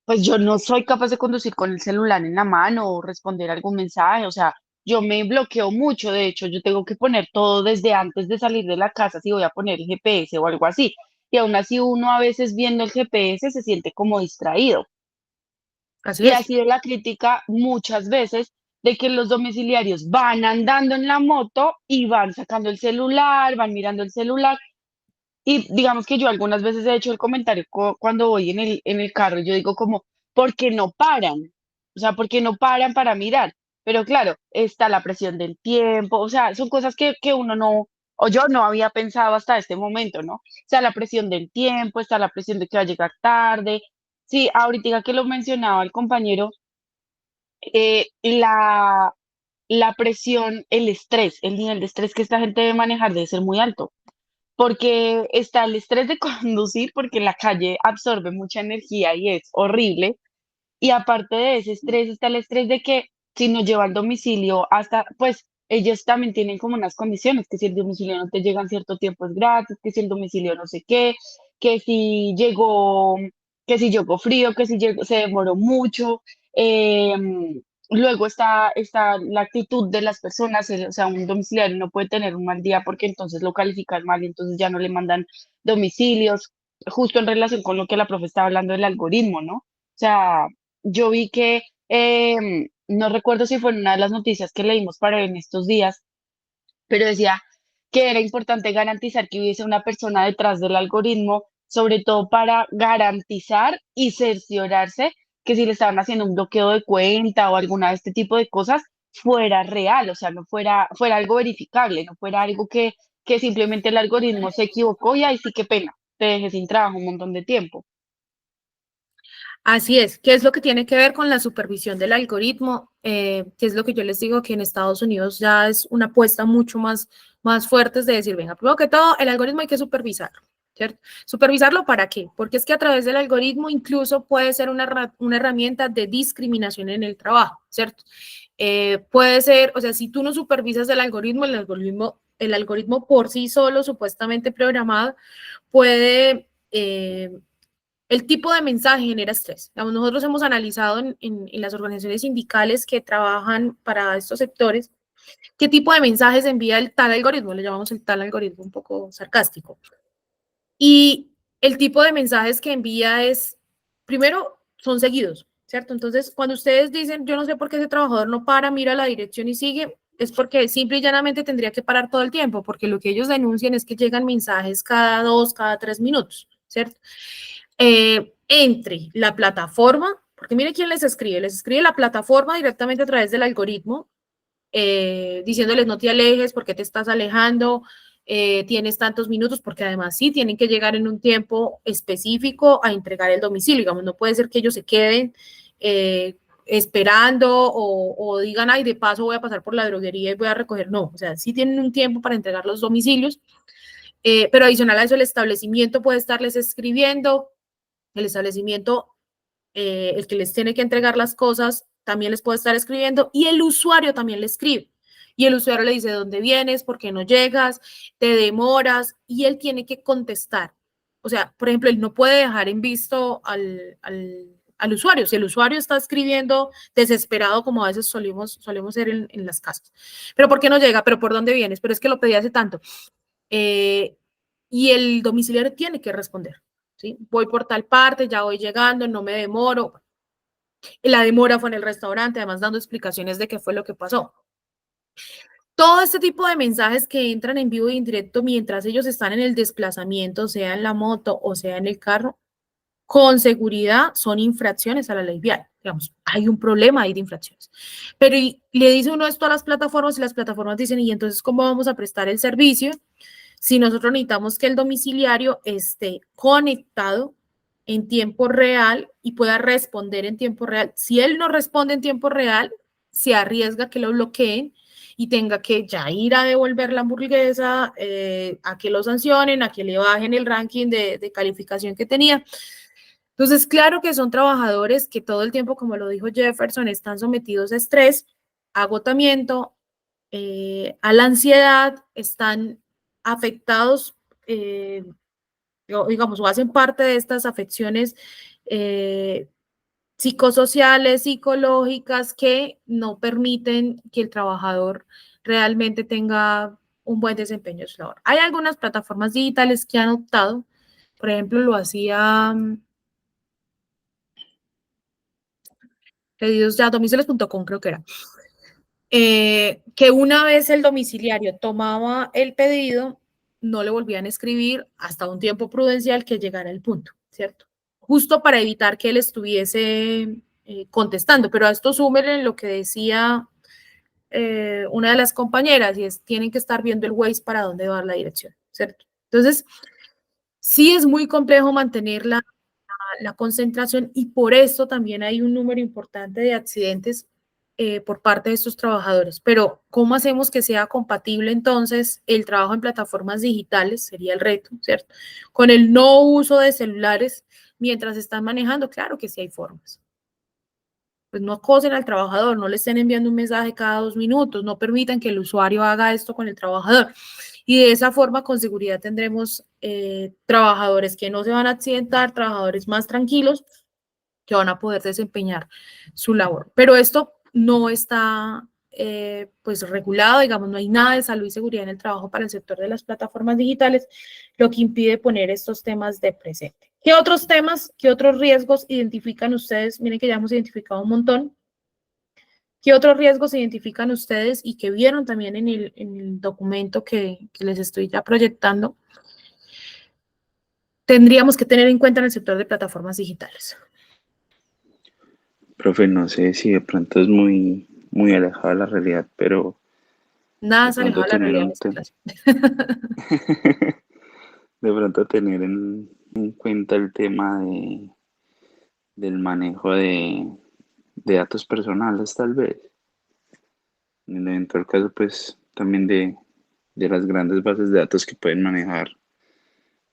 pues yo no soy capaz de conducir con el celular en la mano o responder algún mensaje, o sea, yo me bloqueo mucho, de hecho, yo tengo que poner todo desde antes de salir de la casa si voy a poner el GPS o algo así. Y aún así uno a veces viendo el GPS se siente como distraído. Así Y ha es. sido la crítica muchas veces de que los domiciliarios van andando en la moto y van sacando el celular, van mirando el celular. Y digamos que yo algunas veces he hecho el comentario cuando voy en el carro, yo digo como, ¿por qué no paran? O sea, ¿por qué no paran para mirar? Pero claro, está la presión del tiempo, o sea, son cosas que uno no, o yo no había pensado hasta este momento, ¿no? Está la presión del tiempo, está la presión de que va a llegar tarde. Sí, ahorita que lo mencionaba el compañero, eh, la, la presión, el estrés, el nivel de estrés que esta gente debe manejar debe ser muy alto, porque está el estrés de conducir, porque la calle absorbe mucha energía y es horrible, y aparte de ese estrés está el estrés de que si no lleva al domicilio hasta, pues ellos también tienen como unas condiciones, que si el domicilio no te llega en cierto tiempo es gratis, que si el domicilio no sé qué, que si llegó, que si llegó frío, que si llegó, se demoró mucho. Luego está la actitud de las personas, o sea, un domiciliario no puede tener un mal día porque entonces lo califican mal y entonces ya no le mandan domicilios, justo en relación con lo que la profe estaba hablando del algoritmo, ¿no? O sea, yo vi que, no recuerdo si fue en una de las noticias que leímos para en estos días, pero decía que era importante garantizar que hubiese una persona detrás del algoritmo, sobre todo para garantizar y cerciorarse que si le estaban haciendo un bloqueo de cuenta o alguna de este tipo de cosas, fuera real, o sea, no fuera algo verificable, no fuera algo que simplemente el algoritmo se equivocó y ahí sí, qué pena, te dejé sin trabajo un montón de tiempo. Así es, ¿qué es lo que tiene que ver con la supervisión del algoritmo? ¿Qué es lo que yo les digo? Que en Estados Unidos ya es una apuesta mucho más fuerte, es de decir, venga, primero que todo, el algoritmo hay que supervisarlo, ¿cierto? ¿Supervisarlo para qué? Porque es que a través del algoritmo incluso puede ser una herramienta de discriminación en el trabajo, ¿cierto? Puede ser, o sea, si tú no supervisas el algoritmo por sí solo, supuestamente programado, puede... el tipo de mensaje genera estrés. Digamos, nosotros hemos analizado en las organizaciones sindicales que trabajan para estos sectores qué tipo de mensajes envía el tal algoritmo, le llamamos el tal algoritmo un poco sarcástico. Y el tipo de mensajes que envía es, primero, son seguidos, ¿cierto? Entonces, cuando ustedes dicen, yo no sé por qué ese trabajador no para, mira la dirección y sigue, es porque simple y llanamente tendría que parar todo el tiempo, porque lo que ellos denuncian es que llegan mensajes cada 2, cada 3 minutos, ¿cierto? Entre la plataforma, porque mire quién les escribe la plataforma directamente a través del algoritmo, diciéndoles no te alejes, porque te estás alejando, tienes tantos minutos, porque además sí tienen que llegar en un tiempo específico a entregar el domicilio, digamos, no puede ser que ellos se queden esperando o digan, ay, de paso voy a pasar por la droguería y voy a recoger, no, o sea, sí tienen un tiempo para entregar los domicilios, pero adicional a eso el establecimiento puede estarles escribiendo, el establecimiento, el que les tiene que entregar las cosas, también les puede estar escribiendo y el usuario también le escribe. Y el usuario le dice, ¿de dónde vienes? ¿Por qué no llegas? ¿Te demoras? Y él tiene que contestar. O sea, por ejemplo, él no puede dejar en visto al usuario. Si el usuario está escribiendo desesperado, como a veces solemos ser en las casas. ¿Pero por qué no llega? ¿Pero por dónde vienes? Pero es que lo pedí hace tanto. Y el domiciliario tiene que responder. ¿Sí? Voy por tal parte, ya voy llegando, no me demoro. La demora fue en el restaurante, además dando explicaciones de qué fue lo que pasó. Todo este tipo de mensajes que entran en vivo y en directo mientras ellos están en el desplazamiento, sea en la moto o sea en el carro, con seguridad son infracciones a la ley vial. Digamos, hay un problema ahí de infracciones. Pero le dice uno esto a las plataformas y las plataformas dicen, ¿y entonces cómo vamos a prestar el servicio si nosotros necesitamos que el domiciliario esté conectado en tiempo real y pueda responder en tiempo real? Si él no responde en tiempo real, se arriesga que lo bloqueen y tenga que ya ir a devolver la hamburguesa, a que lo sancionen, a que le bajen el ranking de calificación que tenía. Entonces, claro que son trabajadores que todo el tiempo, como lo dijo Jefferson, están sometidos a estrés, agotamiento, a la ansiedad, están afectados, digamos, o hacen parte de estas afecciones psicosociales, psicológicas, que no permiten que el trabajador realmente tenga un buen desempeño en su labor. Hay algunas plataformas digitales que han optado, por ejemplo, lo hacía pedidos ya, domicilios.com creo que era, que una vez el domiciliario tomaba el pedido, no le volvían a escribir hasta un tiempo prudencial que llegara el punto, ¿cierto? Justo para evitar que él estuviese contestando, pero a esto súmele lo que decía una de las compañeras, y es, tienen que estar viendo el Waze para dónde va la dirección, ¿cierto? Entonces, sí es muy complejo mantener la concentración y por eso también hay un número importante de accidentes por parte de estos trabajadores. Pero, ¿cómo hacemos que sea compatible entonces el trabajo en plataformas digitales? Sería el reto, ¿cierto? Con el no uso de celulares mientras están manejando. Claro que sí hay formas. Pues no acosen al trabajador, no le estén enviando un mensaje cada 2 minutos, no permitan que el usuario haga esto con el trabajador. Y de esa forma, con seguridad, tendremos trabajadores que no se van a accidentar, trabajadores más tranquilos, que van a poder desempeñar su labor. Pero esto no está pues regulado, digamos, no hay nada de salud y seguridad en el trabajo para el sector de las plataformas digitales, lo que impide poner estos temas de presente. ¿Qué otros temas, qué otros riesgos identifican ustedes? Miren que ya hemos identificado un montón. ¿Qué otros riesgos identifican ustedes y que vieron también en el documento que les estoy ya proyectando? Tendríamos que tener en cuenta en el sector de plataformas digitales. Profe, no sé si de pronto es muy muy alejado de la realidad, pero Nada de se alejado pronto de la tener realidad en un esta clase. de pronto tener en cuenta el tema del manejo de datos personales, tal vez. En el eventual caso, pues, también de las grandes bases de datos que pueden manejar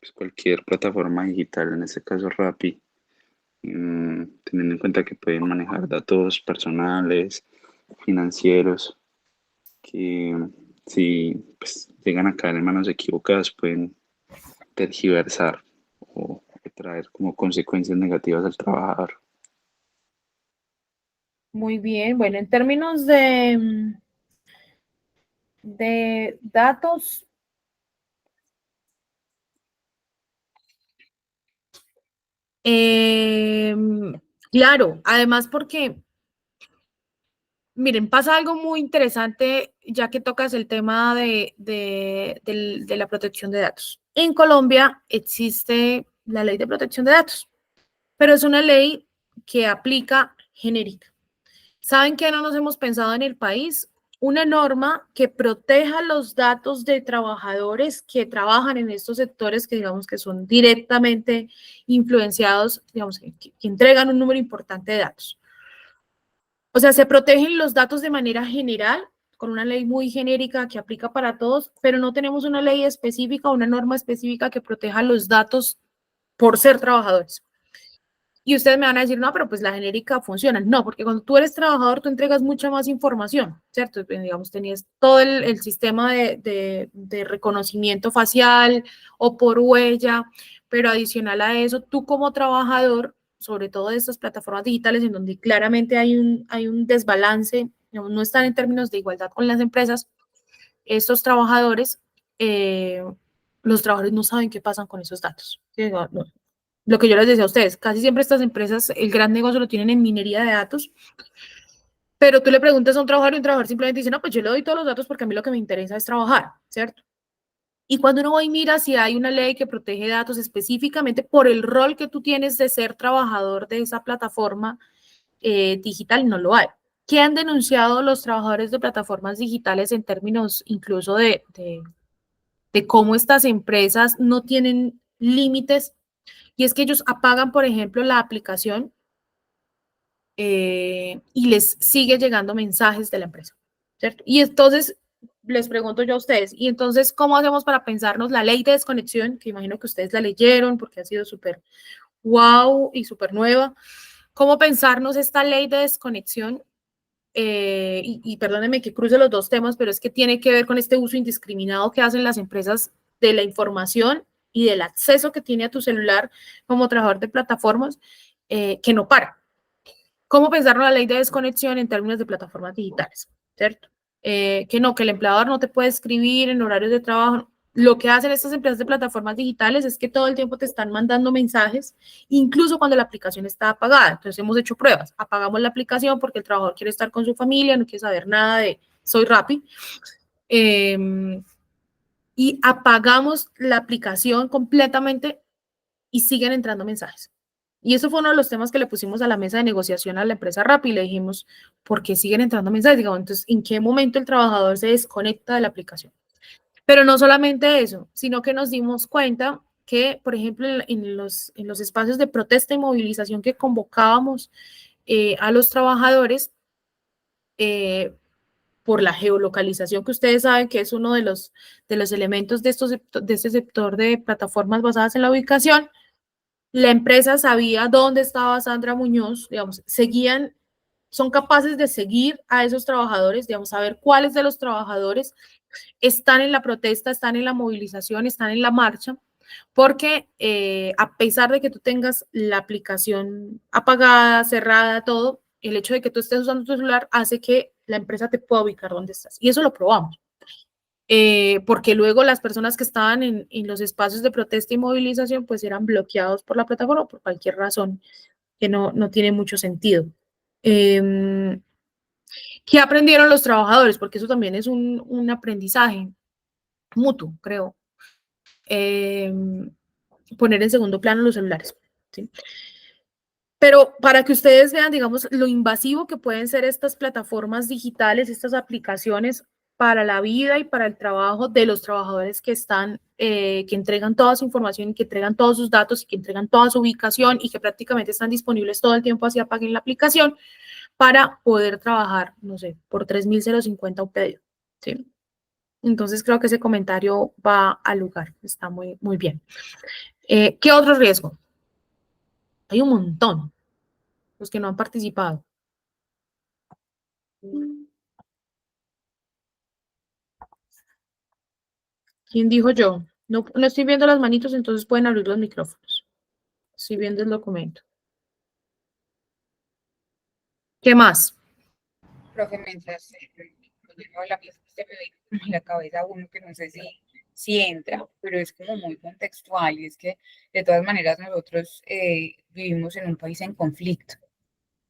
pues, cualquier plataforma digital, en este caso Rappi, teniendo en cuenta que pueden manejar datos personales, financieros, que si pues, llegan a caer en manos equivocadas pueden tergiversar o traer como consecuencias negativas al trabajador. Muy bien, bueno, en términos de datos, claro, además porque, miren, pasa algo muy interesante ya que tocas el tema de la protección de datos. En Colombia existe la ley de protección de datos, pero es una ley que aplica genérica. ¿Saben qué no nos hemos pensado en el país? Una norma que proteja los datos de trabajadores que trabajan en estos sectores que digamos que son directamente influenciados, digamos que entregan un número importante de datos. O sea, se protegen los datos de manera general, con una ley muy genérica que aplica para todos, pero no tenemos una ley específica, una norma específica que proteja los datos por ser trabajadores. Y ustedes me van a decir, no, pero pues la genérica funciona. No, porque cuando tú eres trabajador, tú entregas mucha más información, ¿cierto? Digamos, tenías todo el sistema de reconocimiento facial o por huella, pero adicional a eso, tú como trabajador, sobre todo de estas plataformas digitales en donde claramente hay un desbalance, digamos, no están en términos de igualdad con las empresas, estos trabajadores, los trabajadores no saben qué pasan con esos datos. ¿Sí? No, lo que yo les decía a ustedes, casi siempre estas empresas, el gran negocio lo tienen en minería de datos, pero tú le preguntas a un trabajador y un trabajador simplemente dice, no, pues yo le doy todos los datos porque a mí lo que me interesa es trabajar, ¿cierto? Y cuando uno va y mira si hay una ley que protege datos específicamente por el rol que tú tienes de ser trabajador de esa plataforma digital, no lo hay. ¿Qué han denunciado los trabajadores de plataformas digitales en términos incluso de cómo estas empresas no tienen límites? Y es que ellos apagan, por ejemplo, la aplicación y les sigue llegando mensajes de la empresa, ¿cierto? Y entonces les pregunto yo a ustedes, ¿y entonces cómo hacemos para pensarnos la ley de desconexión? Que imagino que ustedes la leyeron porque ha sido súper wow y súper nueva. ¿Cómo pensarnos esta ley de desconexión? Y perdónenme que cruce los dos temas, pero es que tiene que ver con este uso indiscriminado que hacen las empresas de la información y del acceso que tiene a tu celular como trabajador de plataformas, que no para. ¿Cómo pensar la ley de desconexión en términos de plataformas digitales? ¿Cierto? Que el empleador no te puede escribir en horarios de trabajo. Lo que hacen estas empresas de plataformas digitales es que todo el tiempo te están mandando mensajes, incluso cuando la aplicación está apagada. Entonces hemos hecho pruebas. Apagamos la aplicación porque el trabajador quiere estar con su familia, no quiere saber nada de soy Rappi. Y apagamos la aplicación completamente y siguen entrando mensajes. Y eso fue uno de los temas que le pusimos a la mesa de negociación a la empresa Rappi. Le dijimos, ¿por qué siguen entrando mensajes? Digamos, entonces, ¿en qué momento el trabajador se desconecta de la aplicación? Pero no solamente eso, sino que nos dimos cuenta que, por ejemplo, en los espacios de protesta y movilización que convocábamos a los trabajadores, eh, por la geolocalización que ustedes saben que es uno de los elementos de este sector de plataformas basadas en la ubicación, la empresa sabía dónde estaba Sandra Muñoz, digamos, son capaces de seguir a esos trabajadores, digamos, saber cuáles de los trabajadores están en la protesta, están en la movilización, están en la marcha, porque a pesar de que tú tengas la aplicación apagada, cerrada, todo, el hecho de que tú estés usando tu celular hace que la empresa te pueda ubicar dónde estás. Y eso lo probamos. Porque luego las personas que estaban en los espacios de protesta y movilización pues eran bloqueados por la plataforma por cualquier razón que no tiene mucho sentido. ¿Qué aprendieron los trabajadores? Porque eso también es un aprendizaje mutuo, creo. Poner en segundo plano los celulares. ¿Sí? Pero para que ustedes vean, digamos, lo invasivo que pueden ser estas plataformas digitales, estas aplicaciones para la vida y para el trabajo de los trabajadores que están, que entregan toda su información, que entregan todos sus datos y que entregan toda su ubicación y que prácticamente están disponibles todo el tiempo así apaguen la aplicación para poder trabajar, no sé, por 3.050 un pedido, ¿sí? Entonces creo que ese comentario va al lugar, está muy, muy bien. ¿Qué otro riesgo? Hay un montón, los que no han participado. ¿Quién dijo yo? No, no estoy viendo las manitos, entonces pueden abrir los micrófonos. Estoy viendo el documento. ¿Qué más? Profe, mientras yo la pieza se me viene en la cabeza uno que no sé si entra, pero es como muy contextual y es que de todas maneras nosotros vivimos en un país en conflicto.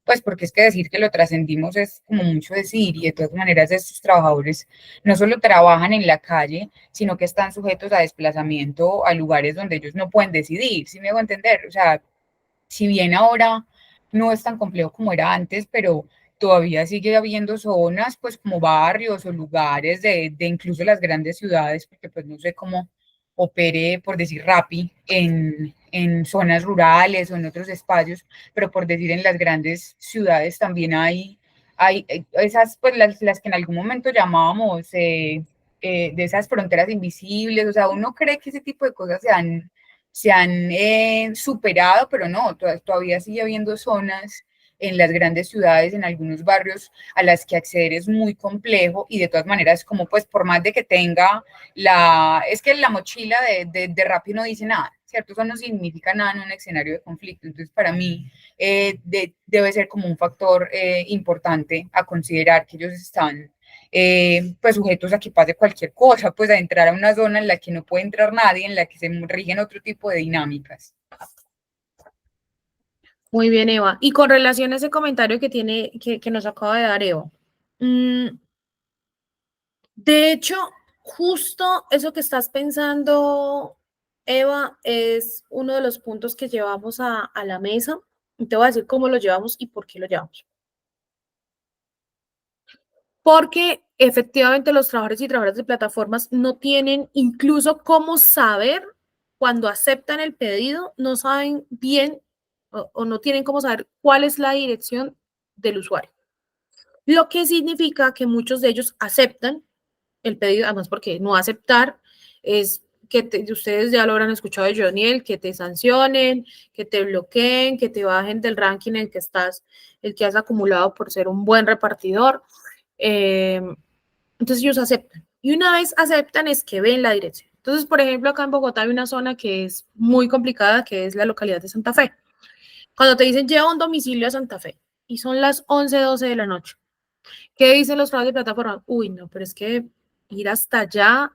Pues porque es que decir que lo trascendimos es como mucho decir y de todas maneras estos trabajadores no solo trabajan en la calle, sino que están sujetos a desplazamiento a lugares donde ellos no pueden decidir, ¿sí me hago entender? O sea, si bien ahora no es tan complejo como era antes, pero todavía sigue habiendo zonas, pues como barrios o lugares de incluso las grandes ciudades, porque pues no sé cómo opere, por decir Rappi, en zonas rurales o en otros espacios, pero por decir en las grandes ciudades también hay esas, pues las que en algún momento llamábamos de esas fronteras invisibles, o sea, uno cree que ese tipo de cosas se han superado, pero no, todavía sigue habiendo zonas en las grandes ciudades, en algunos barrios, a las que acceder es muy complejo y de todas maneras, como pues por más de que tenga es que la mochila de Rappi no dice nada, ¿cierto? Eso no significa nada en un escenario de conflicto. Entonces, para mí, debe ser como un factor importante a considerar que ellos están pues sujetos a que pase cualquier cosa, pues a entrar a una zona en la que no puede entrar nadie, en la que se rigen otro tipo de dinámicas. Muy bien, Eva. Y con relación a ese comentario que nos acaba de dar Eva. De hecho, justo eso que estás pensando, Eva, es uno de los puntos que llevamos a la mesa. Y te voy a decir cómo lo llevamos y por qué lo llevamos. Porque efectivamente los trabajadores y trabajadoras de plataformas no tienen incluso cómo saber cuando aceptan el pedido, no saben bien o no tienen cómo saber cuál es la dirección del usuario. Lo que significa que muchos de ellos aceptan el pedido, además porque no aceptar es que ustedes ya lo habrán escuchado de Joniel, que te sancionen, que te bloqueen, que te bajen del ranking en el que estás, el que has acumulado por ser un buen repartidor. Entonces ellos aceptan. Y una vez aceptan es que ven la dirección. Entonces, por ejemplo, acá en Bogotá hay una zona que es muy complicada, que es la localidad de Santa Fe. Cuando te dicen lleva un domicilio a Santa Fe y son las 11:12 de la noche, ¿qué dicen los trabajadores de plataforma? Uy, no, pero es que ir hasta allá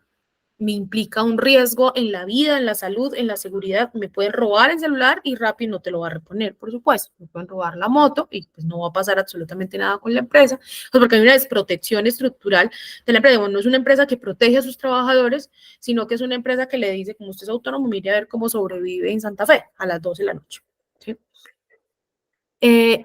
me implica un riesgo en la vida, en la salud, en la seguridad. Me pueden robar el celular y Rappi no te lo va a reponer, por supuesto. Me pueden robar la moto y pues no va a pasar absolutamente nada con la empresa, pues porque hay una desprotección estructural de la empresa. Bueno, no es una empresa que protege a sus trabajadores, sino que es una empresa que le dice, como usted es autónomo, mire a ver cómo sobrevive en Santa Fe a las 12 de la noche. ¿Sí?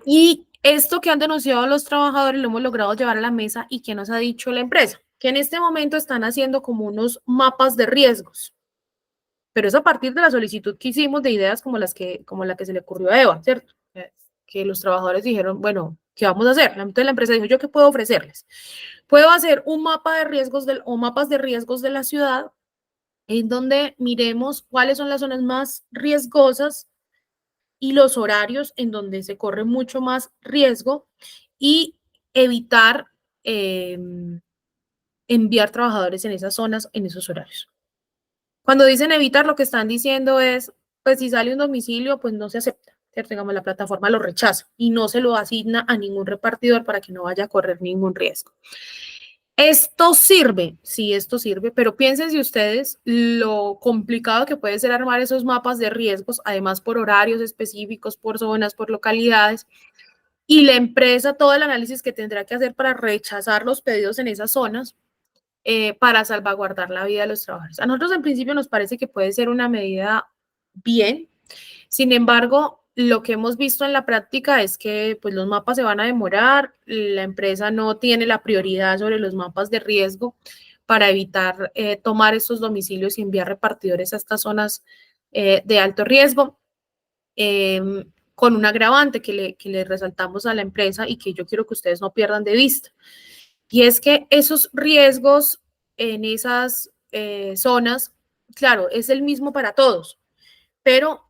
Y esto que han denunciado los trabajadores lo hemos logrado llevar a la mesa y ¿qué nos ha dicho la empresa? Que en este momento están haciendo como unos mapas de riesgos, pero es a partir de la solicitud que hicimos de ideas como la que se le ocurrió a Eva, ¿cierto? Que los trabajadores dijeron, bueno, ¿qué vamos a hacer? Entonces la empresa dijo, ¿yo qué puedo ofrecerles? Puedo hacer un mapa de riesgos o mapas de riesgos de la ciudad en donde miremos cuáles son las zonas más riesgosas y los horarios en donde se corre mucho más riesgo y evitar enviar trabajadores en esas zonas, en esos horarios. Cuando dicen evitar, lo que están diciendo es, pues si sale un domicilio, pues no se acepta, ¿cierto? Digamos, la plataforma lo rechaza y no se lo asigna a ningún repartidor para que no vaya a correr ningún riesgo. Esto sirve, sí, esto sirve, pero piensen ustedes lo complicado que puede ser armar esos mapas de riesgos, además por horarios específicos, por zonas, por localidades, y la empresa, todo el análisis que tendrá que hacer para rechazar los pedidos en esas zonas, para salvaguardar la vida de los trabajadores. A nosotros en principio nos parece que puede ser una medida bien, sin embargo, lo que hemos visto en la práctica es que pues, los mapas se van a demorar, la empresa no tiene la prioridad sobre los mapas de riesgo para evitar tomar estos domicilios y enviar repartidores a estas zonas de alto riesgo, con un agravante que le resaltamos a la empresa y que yo quiero que ustedes no pierdan de vista. Y es que esos riesgos en esas zonas, claro, es el mismo para todos, pero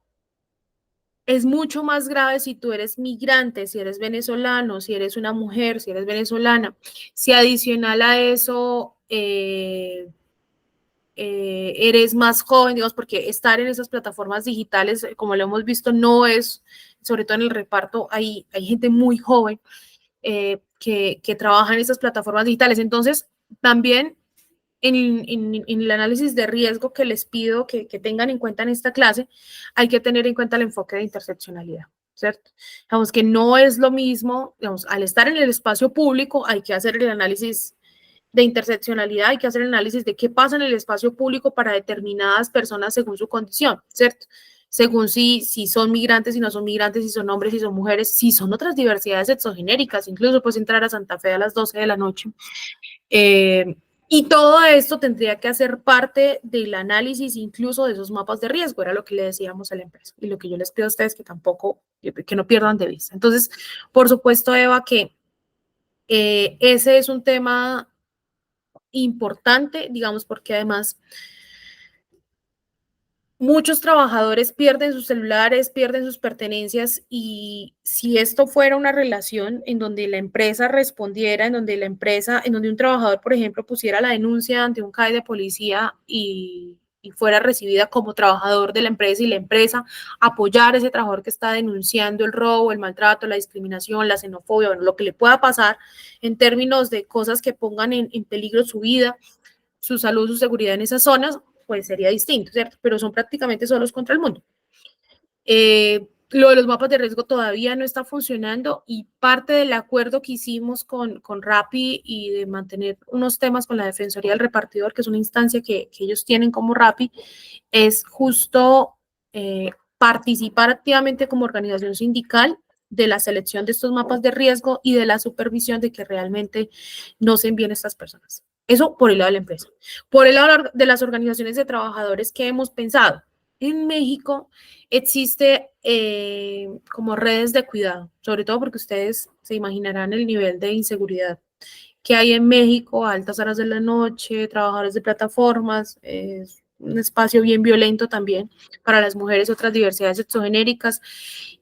es mucho más grave si tú eres migrante, si eres venezolano, si eres una mujer, si eres venezolana. Si adicional a eso eres más joven, digamos, porque estar en esas plataformas digitales, como lo hemos visto, no es, sobre todo en el reparto, hay gente muy joven que trabaja en esas plataformas digitales. Entonces, también en el análisis de riesgo que les pido que tengan en cuenta en esta clase, hay que tener en cuenta el enfoque de interseccionalidad, ¿cierto? Digamos que no es lo mismo, digamos, al estar en el espacio público hay que hacer el análisis de interseccionalidad, hay que hacer el análisis de qué pasa en el espacio público para determinadas personas según su condición, ¿cierto? Según si son migrantes, si no son migrantes, si son hombres, si son mujeres, si son otras diversidades exogenéricas, incluso puedes entrar a Santa Fe a las 12 de la noche. Y todo esto tendría que hacer parte del análisis incluso de esos mapas de riesgo, era lo que le decíamos a la empresa y lo que yo les pido a ustedes que tampoco, que no pierdan de vista. Entonces, por supuesto, Eva, que ese es un tema importante, digamos, porque además muchos trabajadores pierden sus celulares, pierden sus pertenencias y si esto fuera una relación en donde la empresa respondiera, en donde un trabajador, por ejemplo, pusiera la denuncia ante un CAI de policía y fuera recibida como trabajador de la empresa y la empresa apoyar a ese trabajador que está denunciando el robo, el maltrato, la discriminación, la xenofobia, bueno, lo que le pueda pasar en términos de cosas que pongan en peligro su vida, su salud, su seguridad en esas zonas, pues sería distinto, ¿cierto? Pero son prácticamente solos contra el mundo. Lo de los mapas de riesgo todavía no está funcionando y parte del acuerdo que hicimos con Rappi y de mantener unos temas con la Defensoría del Repartidor, que es una instancia que ellos tienen como Rappi, es justo participar activamente como organización sindical de la selección de estos mapas de riesgo y de la supervisión de que realmente no se envíen estas personas. Eso por el lado de la empresa. Por el lado de las organizaciones de trabajadores, ¿qué hemos pensado? En México existe como redes de cuidado, sobre todo porque ustedes se imaginarán el nivel de inseguridad que hay en México a altas horas de la noche, trabajadores de plataformas, un espacio bien violento también para las mujeres, otras diversidades exogenéricas.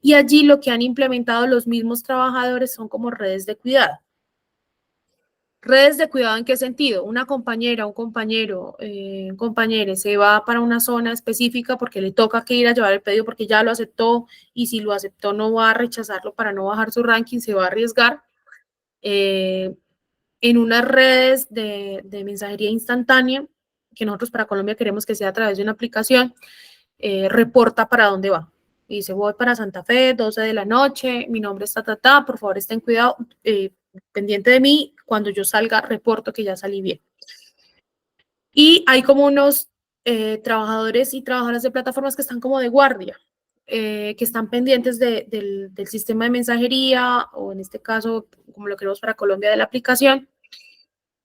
Y allí lo que han implementado los mismos trabajadores son como redes de cuidado. ¿Redes de cuidado en qué sentido? Una compañera, un compañero, un compañero se va para una zona específica porque le toca que ir a llevar el pedido porque ya lo aceptó y si lo aceptó no va a rechazarlo para no bajar su ranking, se va a arriesgar. En unas redes de mensajería instantánea, que nosotros para Colombia queremos que sea a través de una aplicación, reporta para dónde va. Y dice, voy para Santa Fe, 12 de la noche, mi nombre es Tatata, por favor estén cuidado, pendiente de mí, cuando yo salga reporto que ya salí bien. Y hay como unos trabajadores y trabajadoras de plataformas que están como de guardia, que están pendientes del sistema de mensajería o en este caso, como lo queremos para Colombia, de la aplicación.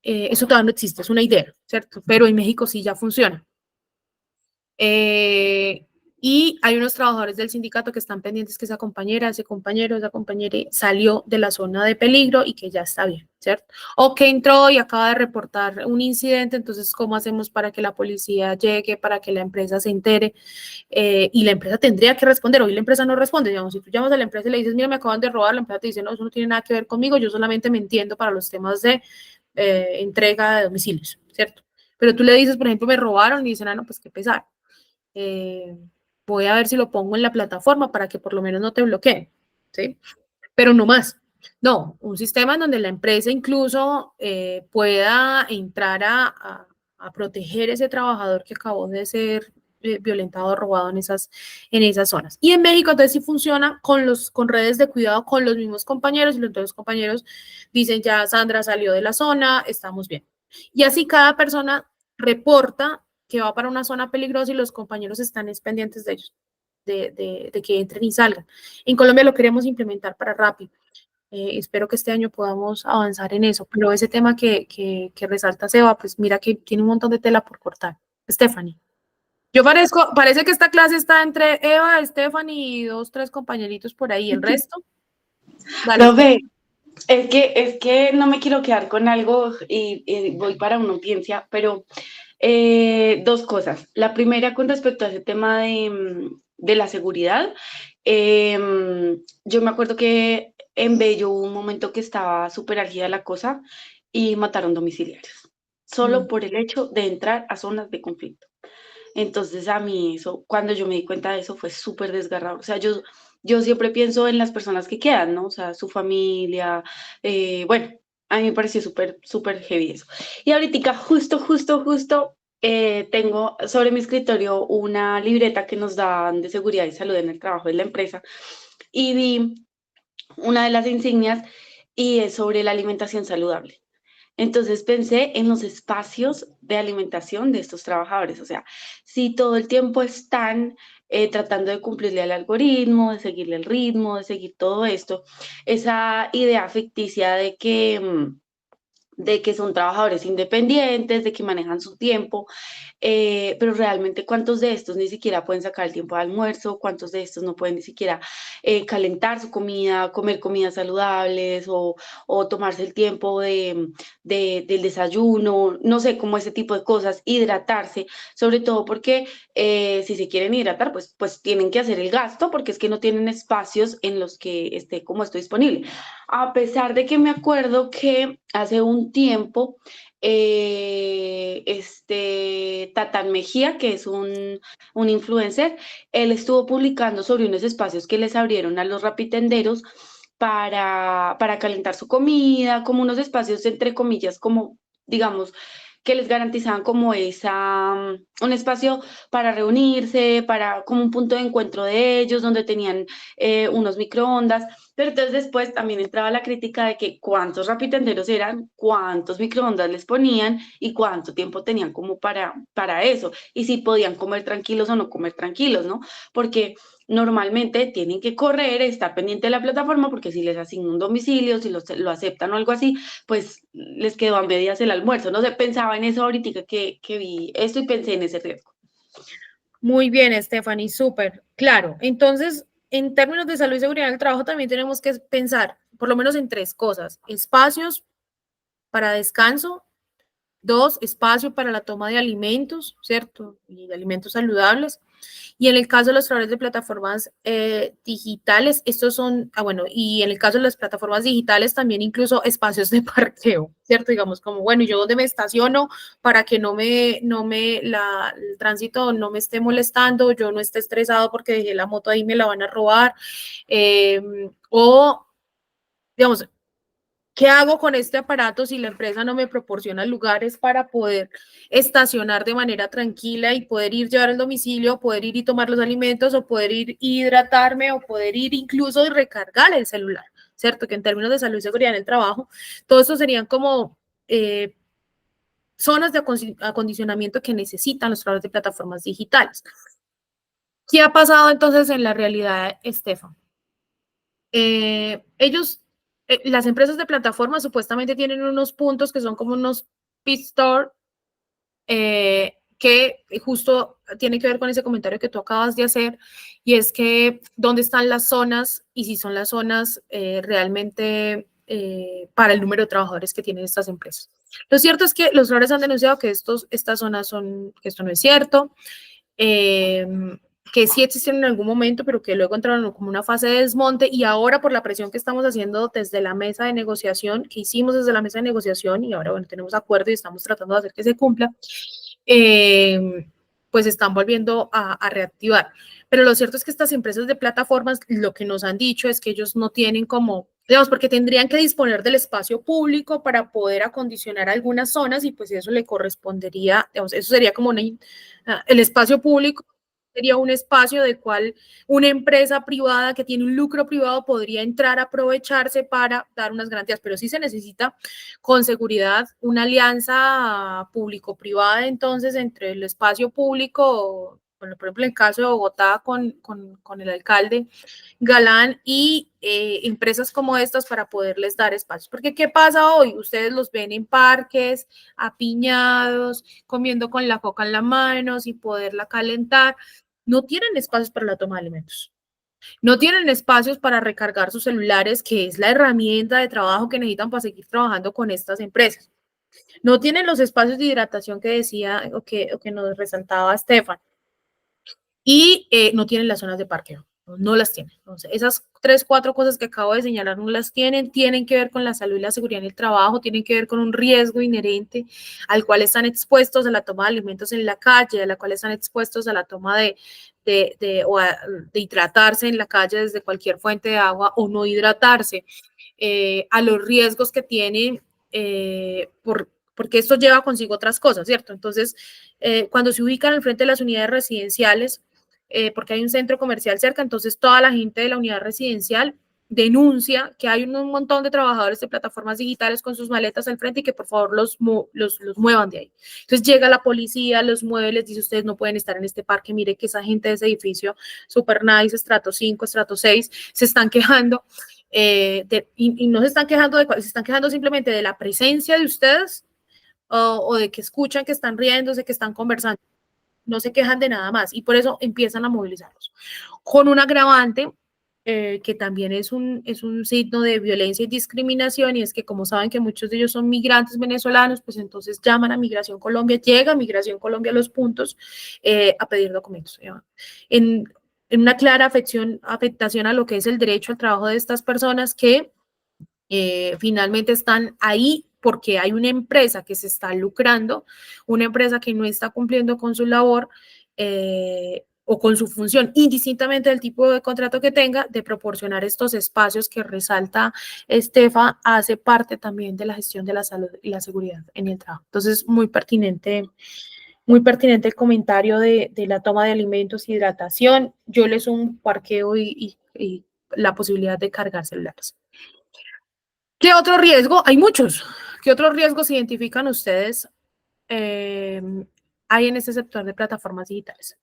Eso todavía no existe, es una idea, ¿cierto? Pero en México sí ya funciona. Y hay unos trabajadores del sindicato que están pendientes que esa compañera, ese compañero, esa compañera salió de la zona de peligro y que ya está bien, ¿cierto? O que entró y acaba de reportar un incidente, entonces, ¿cómo hacemos para que la policía llegue, para que la empresa se entere? Y la empresa tendría que responder. Hoy la empresa no responde, digamos, si tú llamas a la empresa y le dices, mira, me acaban de robar, la empresa te dice, no, eso no tiene nada que ver conmigo, yo solamente me entiendo para los temas de entrega de domicilios, ¿cierto? Pero tú le dices, por ejemplo, me robaron y dicen, ah, no, pues qué pesar. Voy a ver si lo pongo en la plataforma para que por lo menos no te bloqueen, ¿sí? Pero no más. No, un sistema en donde la empresa incluso pueda entrar a proteger ese trabajador que acabó de ser violentado o robado en esas zonas. Y en México entonces sí funciona con redes de cuidado con los mismos compañeros y los compañeros dicen ya Sandra salió de la zona, estamos bien. Y así cada persona reporta que va para una zona peligrosa y los compañeros están pendientes de ellos. de que entren y salgan. En Colombia lo queremos implementar para Rappi. Espero que este año podamos avanzar en eso, pero ese tema que resalta Seba, pues mira que tiene un montón de tela por cortar. Stephanie. Yo parece que esta clase está entre Eva, Stephanie y 2, 3 compañeritos por ahí. ¿El resto? Dale. Profe, es que no me quiero quedar con algo y voy para una audiencia, pero dos cosas. La primera, con respecto a ese tema de la seguridad, yo me acuerdo que en Bello hubo un momento que estaba súper álgida la cosa y mataron domiciliarios, solo por el hecho de entrar a zonas de conflicto. Entonces a mí eso, cuando yo me di cuenta de eso, fue súper desgarrador. O sea, yo siempre pienso en las personas que quedan, ¿no? O sea, su familia, bueno, a mí me pareció súper, súper heavy eso. Y ahorita justo, tengo sobre mi escritorio una libreta que nos dan de seguridad y salud en el trabajo de la empresa y vi una de las insignias y es sobre la alimentación saludable. Entonces pensé en los espacios de alimentación de estos trabajadores, o sea, si todo el tiempo están tratando de cumplirle al algoritmo, de seguirle el ritmo, de seguir todo esto, esa idea ficticia de que son trabajadores independientes, de que manejan su tiempo, pero realmente cuántos de estos ni siquiera pueden sacar el tiempo de almuerzo, cuántos de estos no pueden ni siquiera calentar su comida, comer comidas saludables o tomarse el tiempo del desayuno, no sé, como ese tipo de cosas, hidratarse, sobre todo porque si se quieren hidratar, pues tienen que hacer el gasto porque es que no tienen espacios en los que esté como esto disponible. A pesar de que me acuerdo que hace un tiempo, Tatán Mejía, que es un influencer, él estuvo publicando sobre unos espacios que les abrieron a los rapitenderos para calentar su comida, como unos espacios entre comillas, como digamos, que les garantizaban como un espacio para reunirse, como un punto de encuentro de ellos, donde tenían unos microondas. Pero entonces después también entraba la crítica de que cuántos rapitenderos eran, cuántos microondas les ponían y cuánto tiempo tenían como para eso, y si podían comer tranquilos o no comer tranquilos, ¿no? Porque normalmente tienen que correr, estar pendiente de la plataforma, porque si les asignan un domicilio, si lo aceptan o algo así, pues les quedó a medias el almuerzo. No sé, pensaba en eso ahorita que vi esto y pensé en ese riesgo. Muy bien, Stephanie, súper. Claro, entonces, en términos de salud y seguridad del trabajo, también tenemos que pensar, por lo menos en 3 cosas. Espacios para descanso. 2, espacio para la toma de alimentos, ¿cierto? Y de alimentos saludables. Y en el caso de los trabajadores de plataformas digitales, estos son, bueno, y en el caso de las plataformas digitales también incluso espacios de parqueo, ¿cierto? Digamos como, bueno, yo donde me estaciono para que el tránsito no me esté molestando, yo no esté estresado porque dejé la moto ahí, me la van a robar, o, digamos, ¿qué hago con este aparato si la empresa no me proporciona lugares para poder estacionar de manera tranquila y poder ir llevar el domicilio, poder ir y tomar los alimentos, o poder ir y hidratarme, o poder ir incluso y recargar el celular, ¿cierto? Que en términos de salud y seguridad en el trabajo, todo esto serían como zonas de acondicionamiento que necesitan los trabajadores de plataformas digitales. ¿Qué ha pasado entonces en la realidad, Estefan? Las empresas de plataformas supuestamente tienen unos puntos que son como unos pit store, que justo tiene que ver con ese comentario que tú acabas de hacer, y es que dónde están las zonas y si son las zonas realmente para el número de trabajadores que tienen estas empresas. Lo cierto es que los trabajadores han denunciado que estas zonas que esto no es cierto, que sí existieron en algún momento, pero que luego entraron como una fase de desmonte, y ahora por la presión que estamos haciendo desde la mesa de negociación, que hicimos desde la mesa de negociación, y ahora, bueno, tenemos acuerdo y estamos tratando de hacer que se cumpla, pues están volviendo a reactivar. Pero lo cierto es que estas empresas de plataformas, lo que nos han dicho es que ellos no tienen como, digamos, porque tendrían que disponer del espacio público para poder acondicionar algunas zonas, y pues eso le correspondería, digamos, eso sería como el espacio público sería un espacio del cual una empresa privada que tiene un lucro privado podría entrar a aprovecharse para dar unas garantías, pero sí se necesita con seguridad una alianza público-privada entonces entre el espacio público por ejemplo, en el caso de Bogotá con el alcalde Galán y empresas como estas para poderles dar espacios. Porque ¿qué pasa hoy? Ustedes los ven en parques, apiñados, comiendo con la coca en la mano, sin poderla calentar. No tienen espacios para la toma de alimentos. No tienen espacios para recargar sus celulares, que es la herramienta de trabajo que necesitan para seguir trabajando con estas empresas. No tienen los espacios de hidratación que decía o que nos resaltaba Estefan. Y no tienen las zonas de parqueo. No las tienen. Entonces, esas 3, 4 cosas que acabo de señalar no las tienen que ver con la salud y la seguridad en el trabajo, tienen que ver con un riesgo inherente al cual están expuestos a la toma de alimentos en la calle, a la cual están expuestos a la toma de hidratarse en la calle desde cualquier fuente de agua o no hidratarse, a los riesgos que tienen porque esto lleva consigo otras cosas, ¿cierto? Entonces, cuando se ubican al frente de las unidades residenciales, porque hay un centro comercial cerca, entonces toda la gente de la unidad residencial denuncia que hay un montón de trabajadores de plataformas digitales con sus maletas al frente y que por favor los muevan de ahí. Entonces llega la policía, los mueve, les dice, ustedes no pueden estar en este parque, mire que esa gente de ese edificio super nice, estrato 5, estrato 6, se están quejando, y no se están quejando se están quejando simplemente de la presencia de ustedes o de que escuchan que están riéndose, que están conversando. No se quejan de nada más y por eso empiezan a movilizarlos. Con un agravante que también es un signo de violencia y discriminación, y es que como saben que muchos de ellos son migrantes venezolanos, pues entonces llaman a Migración Colombia, llega Migración Colombia a los puntos a pedir documentos. En una clara afectación a lo que es el derecho al trabajo de estas personas que finalmente están ahí porque hay una empresa que se está lucrando, una empresa que no está cumpliendo con su labor o con su función, indistintamente del tipo de contrato que tenga, de proporcionar estos espacios que resalta Estefa, hace parte también de la gestión de la salud y la seguridad en el trabajo. Entonces, muy pertinente el comentario de la toma de alimentos, hidratación. Yo les un parqueo y la posibilidad de cargar celulares. ¿Qué otro riesgo? Hay muchos. ¿Qué otros riesgos identifican ustedes hay en este sector de plataformas digitales?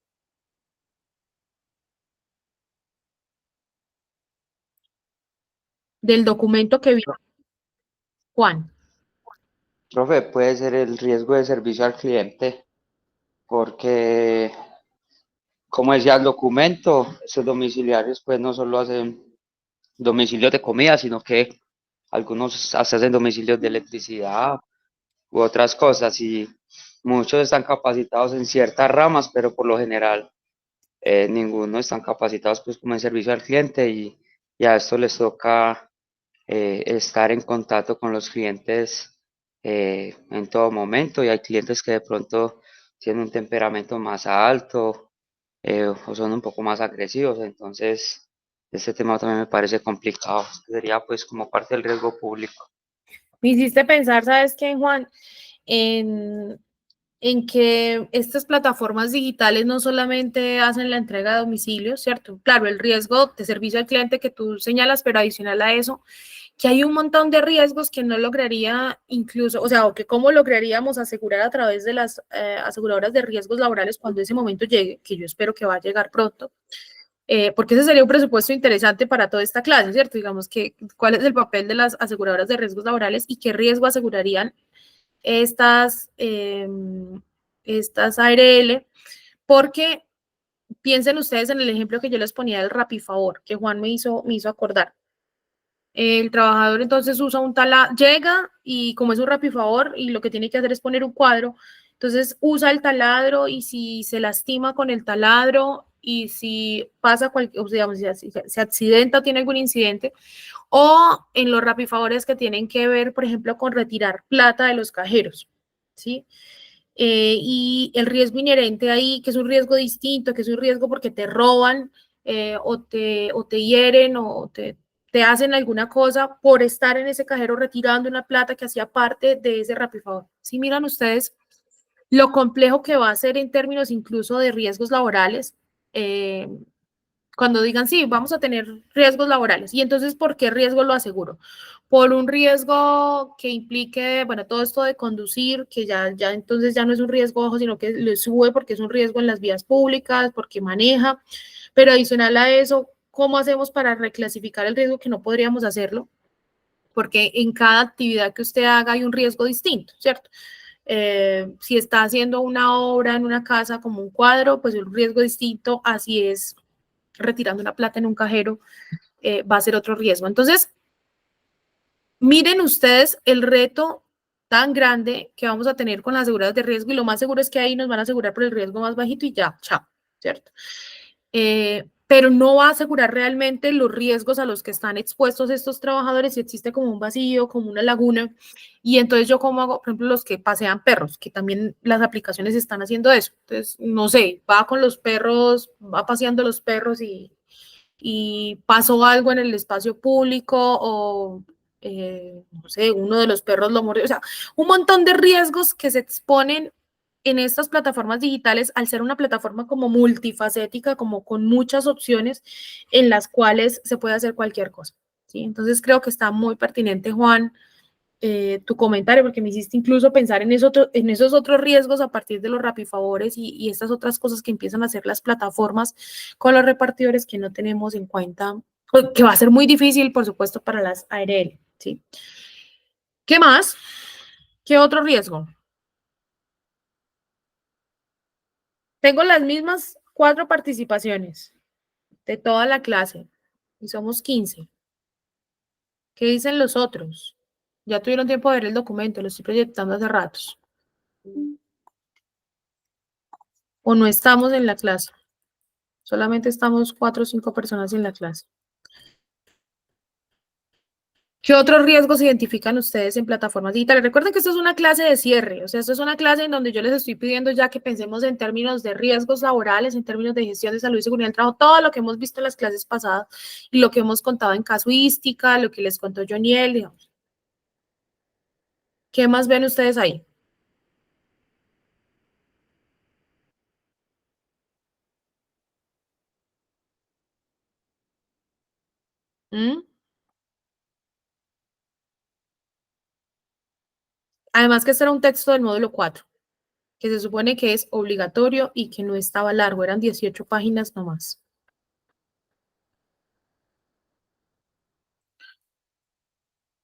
Del documento que vio Juan. Profe, puede ser el riesgo de servicio al cliente, porque, como decía el documento, esos domiciliarios pues no solo hacen domicilios de comida, sino que algunos hasta hacen domicilios de electricidad u otras cosas, y muchos están capacitados en ciertas ramas, pero por lo general ninguno están capacitados pues como en servicio al cliente, y a esto les toca estar en contacto con los clientes en todo momento, y hay clientes que de pronto tienen un temperamento más alto o son un poco más agresivos, entonces este tema también me parece complicado, sería pues como parte del riesgo público. Me hiciste pensar, ¿sabes qué, Juan? En que estas plataformas digitales no solamente hacen la entrega de domicilio, ¿cierto? Claro, el riesgo de servicio al cliente que tú señalas, pero adicional a eso, que hay un montón de riesgos que no lograría incluso, o sea, o que cómo lograríamos asegurar a través de las aseguradoras de riesgos laborales cuando ese momento llegue, que yo espero que va a llegar pronto, porque ese sería un presupuesto interesante para toda esta clase, ¿cierto? Digamos que cuál es el papel de las aseguradoras de riesgos laborales y qué riesgo asegurarían estas ARL, porque piensen ustedes en el ejemplo que yo les ponía del Rapifavor, que Juan me hizo acordar. El trabajador entonces usa un taladro, llega y como es un Rapifavor y lo que tiene que hacer es poner un cuadro, entonces usa el taladro y si se lastima con el taladro y si pasa cualquier, digamos, si se accidenta o tiene algún incidente, o en los Rapifavores que tienen que ver, por ejemplo, con retirar plata de los cajeros, ¿sí? Y el riesgo inherente ahí, que es un riesgo distinto, que es un riesgo porque te roban o te hieren o te hacen alguna cosa por estar en ese cajero retirando una plata que hacía parte de ese Rapifavor. Sí, miran ustedes lo complejo que va a ser en términos incluso de riesgos laborales, cuando digan, sí, vamos a tener riesgos laborales. Y entonces, ¿por qué riesgo lo aseguro? Por un riesgo que implique, bueno, todo esto de conducir, que ya entonces ya no es un riesgo bajo, sino que le sube porque es un riesgo en las vías públicas, porque maneja. Pero adicional a eso, ¿cómo hacemos para reclasificar el riesgo que no podríamos hacerlo? Porque en cada actividad que usted haga hay un riesgo distinto, ¿cierto? Si está haciendo una obra en una casa como un cuadro, pues un riesgo distinto, así es retirando una plata en un cajero, va a ser otro riesgo. Entonces, miren ustedes el reto tan grande que vamos a tener con las aseguradoras de riesgo y lo más seguro es que ahí nos van a asegurar por el riesgo más bajito y ya, chao, ¿cierto? Pero no va a asegurar realmente los riesgos a los que están expuestos estos trabajadores si existe como un vacío, como una laguna. Y entonces yo como hago, por ejemplo, los que pasean perros, que también las aplicaciones están haciendo eso. Entonces, no sé, va con los perros, va paseando los perros y pasó algo en el espacio público o, no sé, uno de los perros lo mordió. O sea, un montón de riesgos que se exponen en estas plataformas digitales al ser una plataforma como multifacética, como con muchas opciones en las cuales se puede hacer cualquier cosa. ¿Sí? Entonces creo que está muy pertinente, Juan, tu comentario, porque me hiciste incluso pensar en, en esos otros riesgos a partir de los rapifavores y estas otras cosas que empiezan a hacer las plataformas con los repartidores que no tenemos en cuenta, que va a ser muy difícil, por supuesto, para las ARL. ¿Sí? ¿Qué más? ¿Qué otro riesgo? Tengo las mismas 4 participaciones de toda la clase y somos 15. ¿Qué dicen los otros? Ya tuvieron tiempo de ver el documento, lo estoy proyectando hace ratos. O no estamos en la clase. Solamente estamos 4 o 5 personas en la clase. ¿Qué otros riesgos identifican ustedes en plataformas digitales? Recuerden que esto es una clase de cierre, o sea, esto es una clase en donde yo les estoy pidiendo ya que pensemos en términos de riesgos laborales, en términos de gestión de salud y seguridad del trabajo, todo lo que hemos visto en las clases pasadas y lo que hemos contado en casuística, lo que les contó Joniel, digamos. ¿Qué más ven ustedes ahí? ¿Mm? Además que este era un texto del módulo 4, que se supone que es obligatorio y que no estaba largo, eran 18 páginas nomás.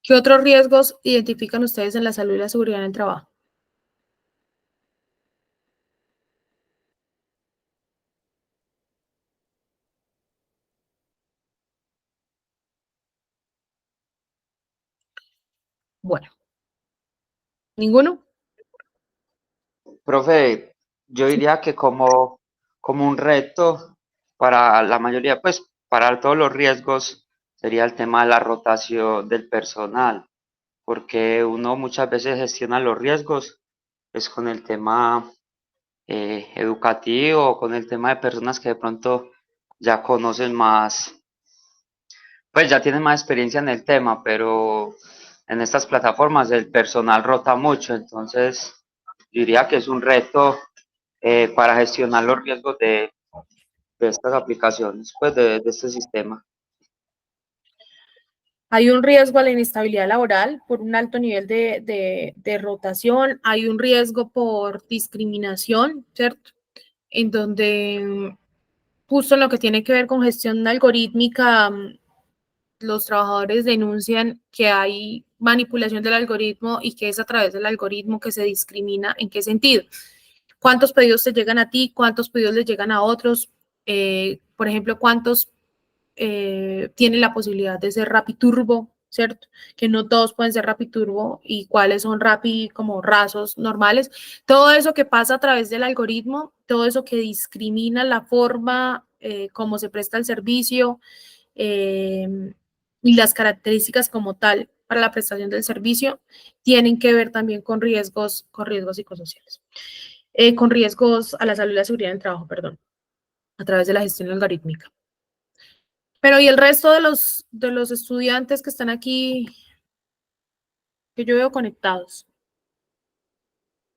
¿Qué otros riesgos identifican ustedes en la salud y la seguridad en el trabajo? Bueno, ¿ninguno? Profe, yo diría que como un reto para la mayoría, pues para todos los riesgos, sería el tema de la rotación del personal, porque uno muchas veces gestiona los riesgos, pues con el tema educativo, con el tema de personas que de pronto ya conocen más, pues ya tienen más experiencia en el tema, pero en estas plataformas el personal rota mucho, entonces diría que es un reto para gestionar los riesgos de estas aplicaciones, pues de este sistema. Hay un riesgo a la inestabilidad laboral por un alto nivel de rotación, hay un riesgo por discriminación, ¿cierto? En donde justo en lo que tiene que ver con gestión algorítmica, los trabajadores denuncian que hay manipulación del algoritmo y que es a través del algoritmo que se discrimina. ¿En qué sentido? ¿Cuántos pedidos te llegan a ti? ¿Cuántos pedidos les llegan a otros? Por ejemplo, ¿cuántos tienen la posibilidad de ser Turbo, ¿cierto? Que no todos pueden ser Turbo y cuáles son como rasos normales. Todo eso que pasa a través del algoritmo, todo eso que discrimina la forma como se presta el servicio y las características como tal para la prestación del servicio, tienen que ver también con riesgos psicosociales, con riesgos a la salud y la seguridad en el trabajo, perdón, a través de la gestión algorítmica. Pero ¿y el resto de los estudiantes que están aquí, que yo veo conectados?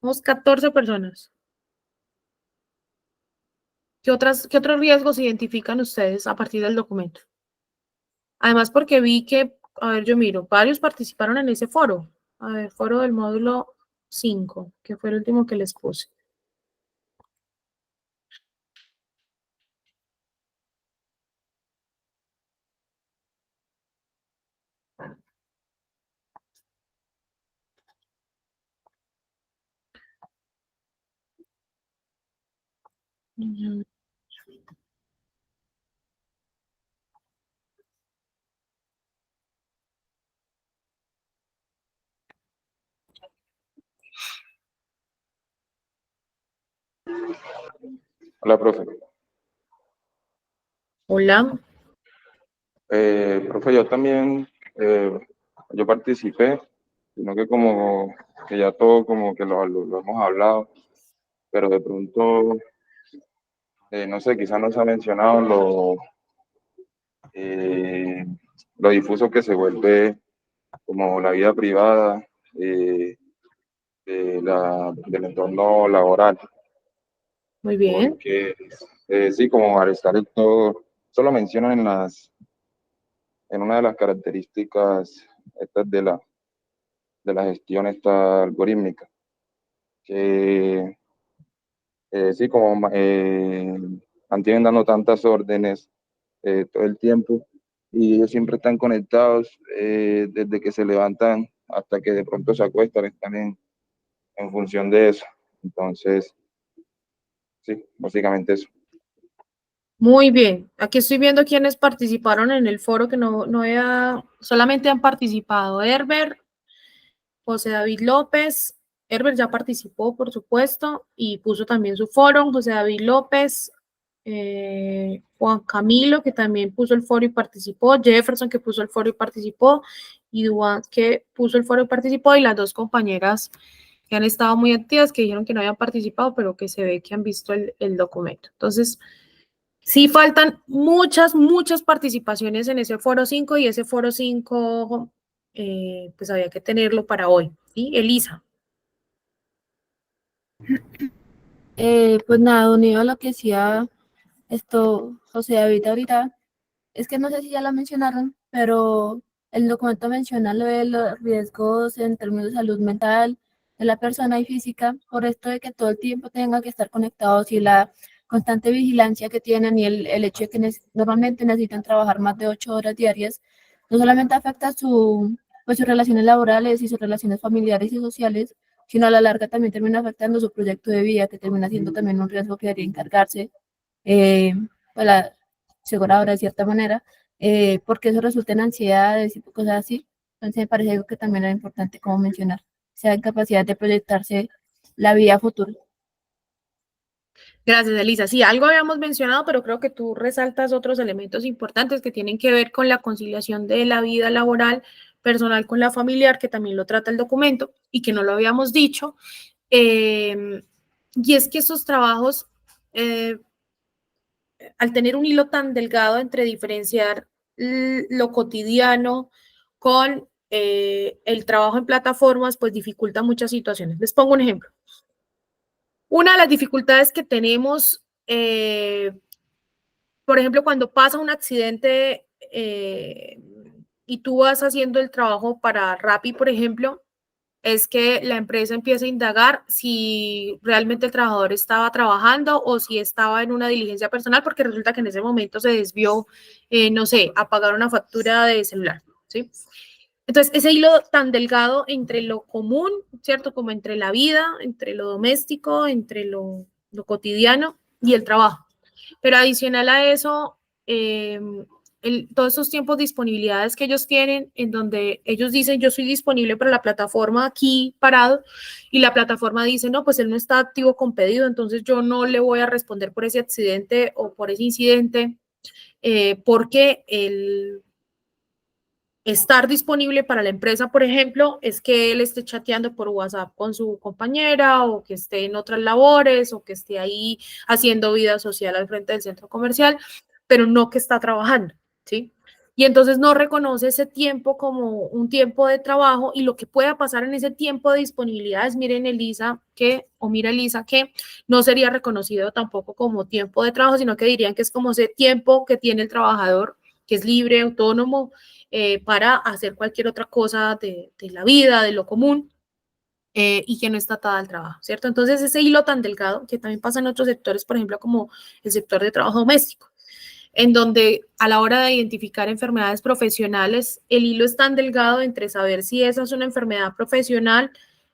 Somos 14 personas. ¿Qué otros riesgos identifican ustedes a partir del documento? Además, porque vi que, a ver, yo miro, varios participaron en ese foro. A ver, foro del módulo 5, que fue el último que les puse. Hola, profe. Hola. Profe, yo también, yo participé, sino que como que ya todo como que lo hemos hablado, pero de pronto, no sé, quizás no se ha mencionado eh, lo difuso que se vuelve como la vida privada del entorno laboral, Muy bien. porque sí, como al estar en todo, solo mencionan en una de las características estas de la gestión esta algorítmica, que sí, como mantienen dando tantas órdenes todo el tiempo y ellos siempre están conectados desde que se levantan hasta que de pronto se acuestan, están en función de eso. Entonces, sí, básicamente eso. Muy bien. Aquí estoy viendo quiénes participaron en el foro, que solamente han participado Herbert, José David López. Herbert ya participó, por supuesto, y puso también su foro. José David López, Juan Camilo, que también puso el foro y participó, Jefferson, que puso el foro y participó, y Duan, que puso el foro y participó, y las dos compañeras que han estado muy activas, que dijeron que no habían participado, pero que se ve que han visto el documento. Entonces, sí faltan muchas participaciones en ese foro 5 y ese foro 5 pues había que tenerlo para hoy. ¿Sí? Elisa. Pues nada, unido a lo que decía José David ahorita, es que no sé si ya lo mencionaron, pero el documento menciona lo de los riesgos en términos de salud mental de la persona y física, por esto de que todo el tiempo tenga que estar conectados y la constante vigilancia que tienen y el hecho de que normalmente necesitan trabajar más de 8 horas diarias, no solamente afecta pues sus relaciones laborales y sus relaciones familiares y sociales, sino a la larga también termina afectando su proyecto de vida, que termina siendo también un riesgo que debería encargarse pues la aseguradora de cierta manera, porque eso resulta en ansiedades y cosas así. Entonces me parece algo que también era importante como mencionar, sea en capacidad de proyectarse la vida futura. Gracias, Elisa. Sí, algo habíamos mencionado, pero creo que tú resaltas otros elementos importantes que tienen que ver con la conciliación de la vida laboral personal con la familiar, que también lo trata el documento y que no lo habíamos dicho. Y es que esos trabajos, al tener un hilo tan delgado entre diferenciar lo cotidiano con el trabajo en plataformas, pues dificulta muchas situaciones. Les pongo un ejemplo. Una de las dificultades que tenemos, por ejemplo, cuando pasa un accidente y tú vas haciendo el trabajo para Rappi, por ejemplo, es que la empresa empieza a indagar si realmente el trabajador estaba trabajando o si estaba en una diligencia personal, porque resulta que en ese momento se desvió, no sé, a pagar una factura de celular, ¿sí? Entonces, ese hilo tan delgado entre lo común, ¿cierto? Como entre la vida, entre lo doméstico, entre lo cotidiano y el trabajo. Pero adicional a eso, todos esos tiempos disponibilidades que ellos tienen, en donde ellos dicen, yo soy disponible para la plataforma aquí parado, y la plataforma dice, no, pues él no está activo con pedido, entonces yo no le voy a responder por ese accidente o por ese incidente, porque el estar disponible para la empresa, por ejemplo, es que él esté chateando por WhatsApp con su compañera o que esté en otras labores o que esté ahí haciendo vida social al frente del centro comercial, pero no que está trabajando, ¿sí? y entonces no reconoce ese tiempo como un tiempo de trabajo, y lo que pueda pasar en ese tiempo de disponibilidad es, mira Elisa, que no sería reconocido tampoco como tiempo de trabajo, sino que dirían que es como ese tiempo que tiene el trabajador, que es libre, autónomo, para hacer cualquier otra cosa de la vida, de lo común, y que no está atada al trabajo, ¿cierto? Entonces ese hilo tan delgado, que también pasa en otros sectores, por ejemplo, como el sector de trabajo doméstico, en donde a la hora de identificar enfermedades profesionales, el hilo es tan delgado entre saber si esa es una enfermedad profesional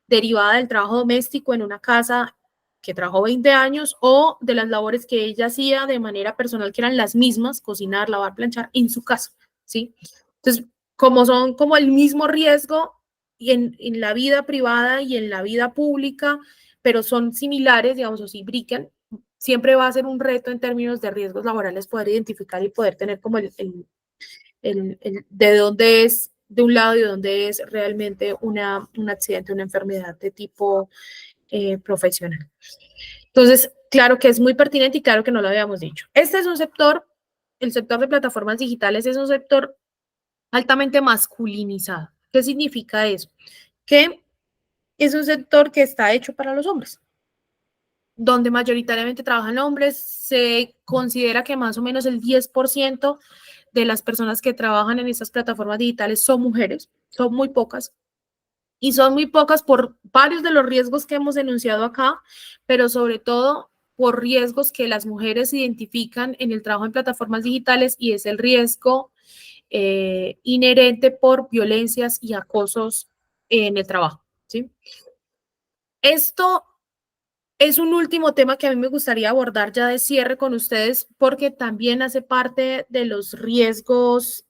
derivada del trabajo doméstico en una casa que trabajó 20 años, o de las labores que ella hacía de manera personal, que eran las mismas, cocinar, lavar, planchar, en su casa, ¿sí? Entonces, como son como el mismo riesgo y en la vida privada y en la vida pública, pero son similares, digamos, o si brincan, siempre va a ser un reto en términos de riesgos laborales poder identificar y poder tener como el de dónde es de un lado y de dónde es realmente un accidente, una enfermedad de tipo profesional. Entonces, claro que es muy pertinente y claro que no lo habíamos dicho. Este es un sector, el sector de plataformas digitales es un sector altamente masculinizado. ¿Qué significa eso? Que es un sector que está hecho para los hombres, donde mayoritariamente trabajan hombres. Se considera que más o menos el 10% de las personas que trabajan en estas plataformas digitales son mujeres, son muy pocas. Y son muy pocas por varios de los riesgos que hemos denunciado acá, pero sobre todo por riesgos que las mujeres identifican en el trabajo en plataformas digitales, y es el riesgo inherente por violencias y acosos en el trabajo, ¿sí? Esto es un último tema que a mí me gustaría abordar ya de cierre con ustedes, porque también hace parte de los riesgos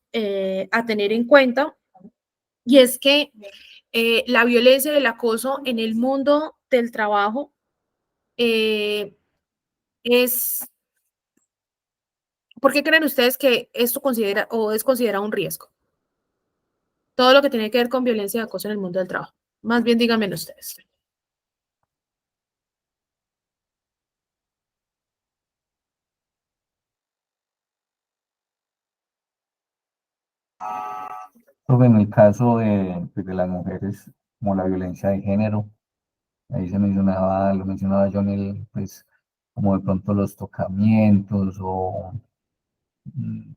a tener en cuenta, y es que la violencia y el acoso en el mundo del trabajo es... ¿Por qué creen ustedes que esto considera o es considerado un riesgo? Todo lo que tiene que ver con violencia y acoso en el mundo del trabajo. Más bien díganme ustedes. Pues en el caso pues, de las mujeres, como la violencia de género, ahí lo mencionaba John, pues como de pronto los tocamientos o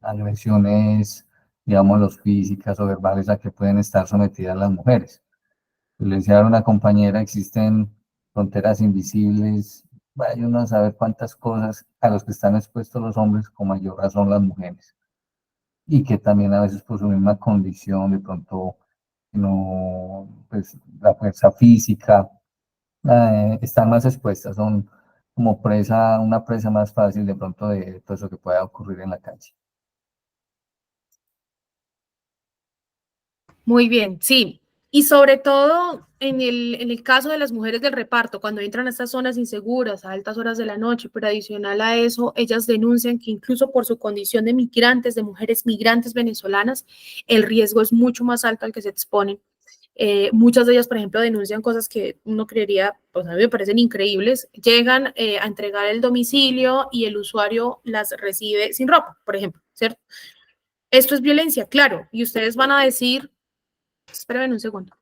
agresiones, digamos, los físicas o verbales a que pueden estar sometidas las mujeres. Le decía a una compañera, existen fronteras invisibles, vaya uno a saber cuántas cosas a los que están expuestos los hombres, con mayor razón las mujeres, y que también a veces por su misma condición, de pronto, no, pues la fuerza física, están más expuestas, son como una presa más fácil de pronto de todo eso que pueda ocurrir en la calle. Muy bien, sí. Y sobre todo en el caso de las mujeres del reparto, cuando entran a estas zonas inseguras a altas horas de la noche, pero adicional a eso, ellas denuncian que incluso por su condición de migrantes, de mujeres migrantes venezolanas, el riesgo es mucho más alto al que se exponen. Muchas de ellas, por ejemplo, denuncian cosas que uno creería, pues a mí me parecen increíbles. Llegan a entregar el domicilio y el usuario las recibe sin ropa, por ejemplo, ¿cierto? Esto es violencia, claro, y ustedes van a decir, espérenme un segundo.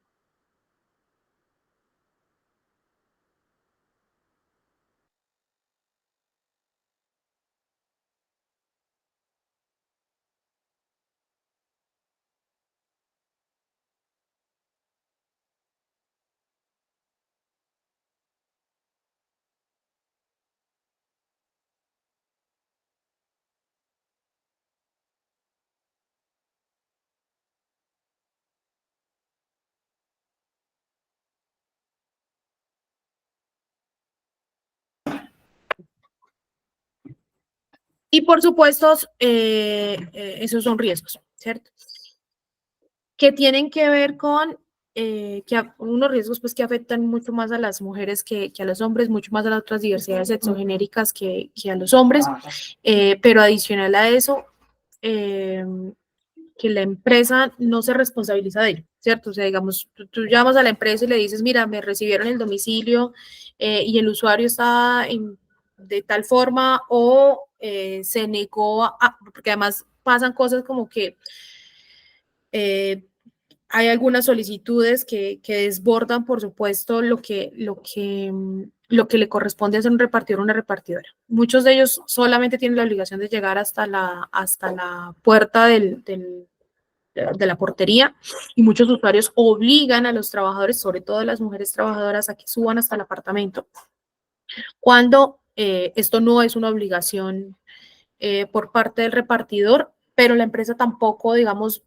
Y por supuesto, esos son riesgos, ¿cierto? Que tienen que ver con unos riesgos pues, que afectan mucho más a las mujeres que a los hombres, mucho más a las otras diversidades sexogenéricas que a los hombres, pero adicional a eso, que la empresa no se responsabiliza de ello, ¿cierto? O sea, digamos, tú llamas a la empresa y le dices, mira, me recibieron el domicilio y el usuario está de tal forma, o se negó porque además pasan cosas como que hay algunas solicitudes que desbordan, por supuesto, lo que le corresponde hacer un repartidor o una repartidora. Muchos de ellos solamente tienen la obligación de llegar hasta la puerta de la portería, y muchos usuarios obligan a los trabajadores, sobre todo a las mujeres trabajadoras, a que suban hasta el apartamento, cuando esto no es una obligación por parte del repartidor, pero la empresa tampoco, digamos,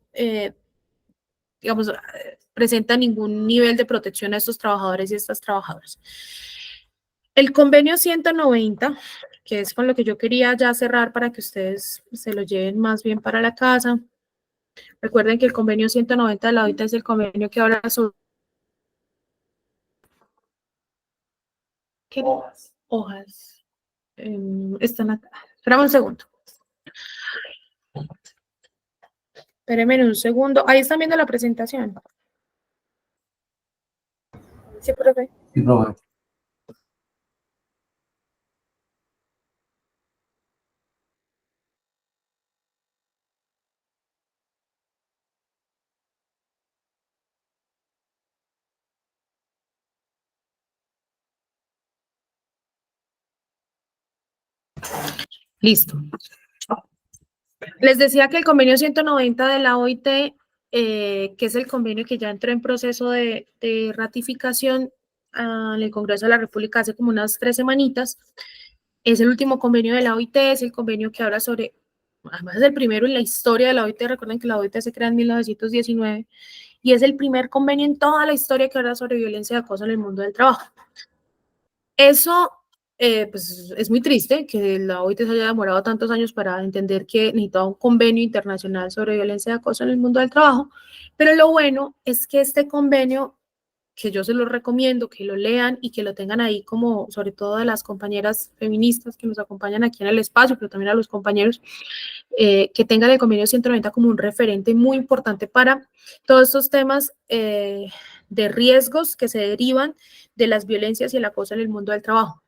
presenta ningún nivel de protección a estos trabajadores y estas trabajadoras. El convenio 190, que es con lo que yo quería ya cerrar para que ustedes se lo lleven más bien para la casa. Recuerden que el convenio 190 de la OIT es el convenio que habla sobre ¿qué hojas están acá? Espérame un segundo. Espérenme un segundo. Ahí están viendo la presentación. Sí, profe. Sí, profe. Listo. Les decía que el convenio 190 de la OIT, que es el convenio que ya entró en proceso de ratificación en el Congreso de la República hace como unas 3 semanitas, es el último convenio de la OIT, es el convenio que habla sobre, además es el primero en la historia de la OIT, recuerden que la OIT se crea en 1919, y es el primer convenio en toda la historia que habla sobre violencia y acoso en el mundo del trabajo. Eso pues es muy triste que la OIT se haya demorado tantos años para entender que necesitaba un convenio internacional sobre violencia y acoso en el mundo del trabajo, pero lo bueno es que este convenio, que yo se lo recomiendo, que lo lean y que lo tengan ahí como, sobre todo a las compañeras feministas que nos acompañan aquí en el espacio, pero también a los compañeros, que tengan el convenio 190 como un referente muy importante para todos estos temas de riesgos que se derivan de las violencias y el acoso en el mundo del trabajo.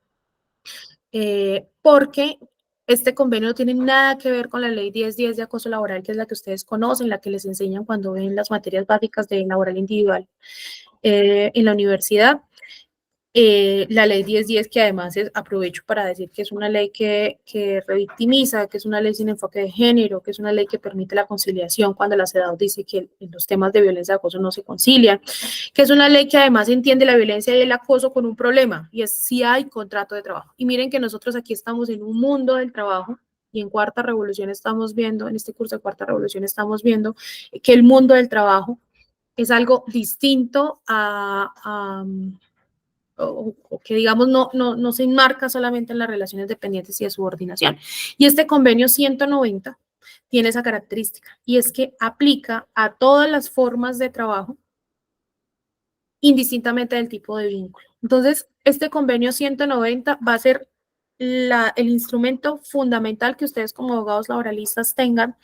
Porque este convenio no tiene nada que ver con la ley 1010 de acoso laboral, que es la que ustedes conocen, la que les enseñan cuando ven las materias básicas de laboral individual en la universidad. La ley 1010, que además aprovecho para decir que es una ley que revictimiza, que es una ley sin enfoque de género, que es una ley que permite la conciliación cuando la CEDAW dice que en los temas de violencia y acoso no se concilian, que es una ley que además entiende la violencia y el acoso con un problema, y es si hay contrato de trabajo. Y miren que nosotros aquí estamos en un mundo del trabajo, y en Cuarta Revolución estamos viendo, en este curso de Cuarta Revolución estamos viendo que el mundo del trabajo es algo distinto o que digamos no se enmarca solamente en las relaciones dependientes y de subordinación. Y este convenio 190 tiene esa característica, y es que aplica a todas las formas de trabajo, indistintamente del tipo de vínculo. Entonces, este convenio 190 va a ser el instrumento fundamental que ustedes como abogados laboralistas tengan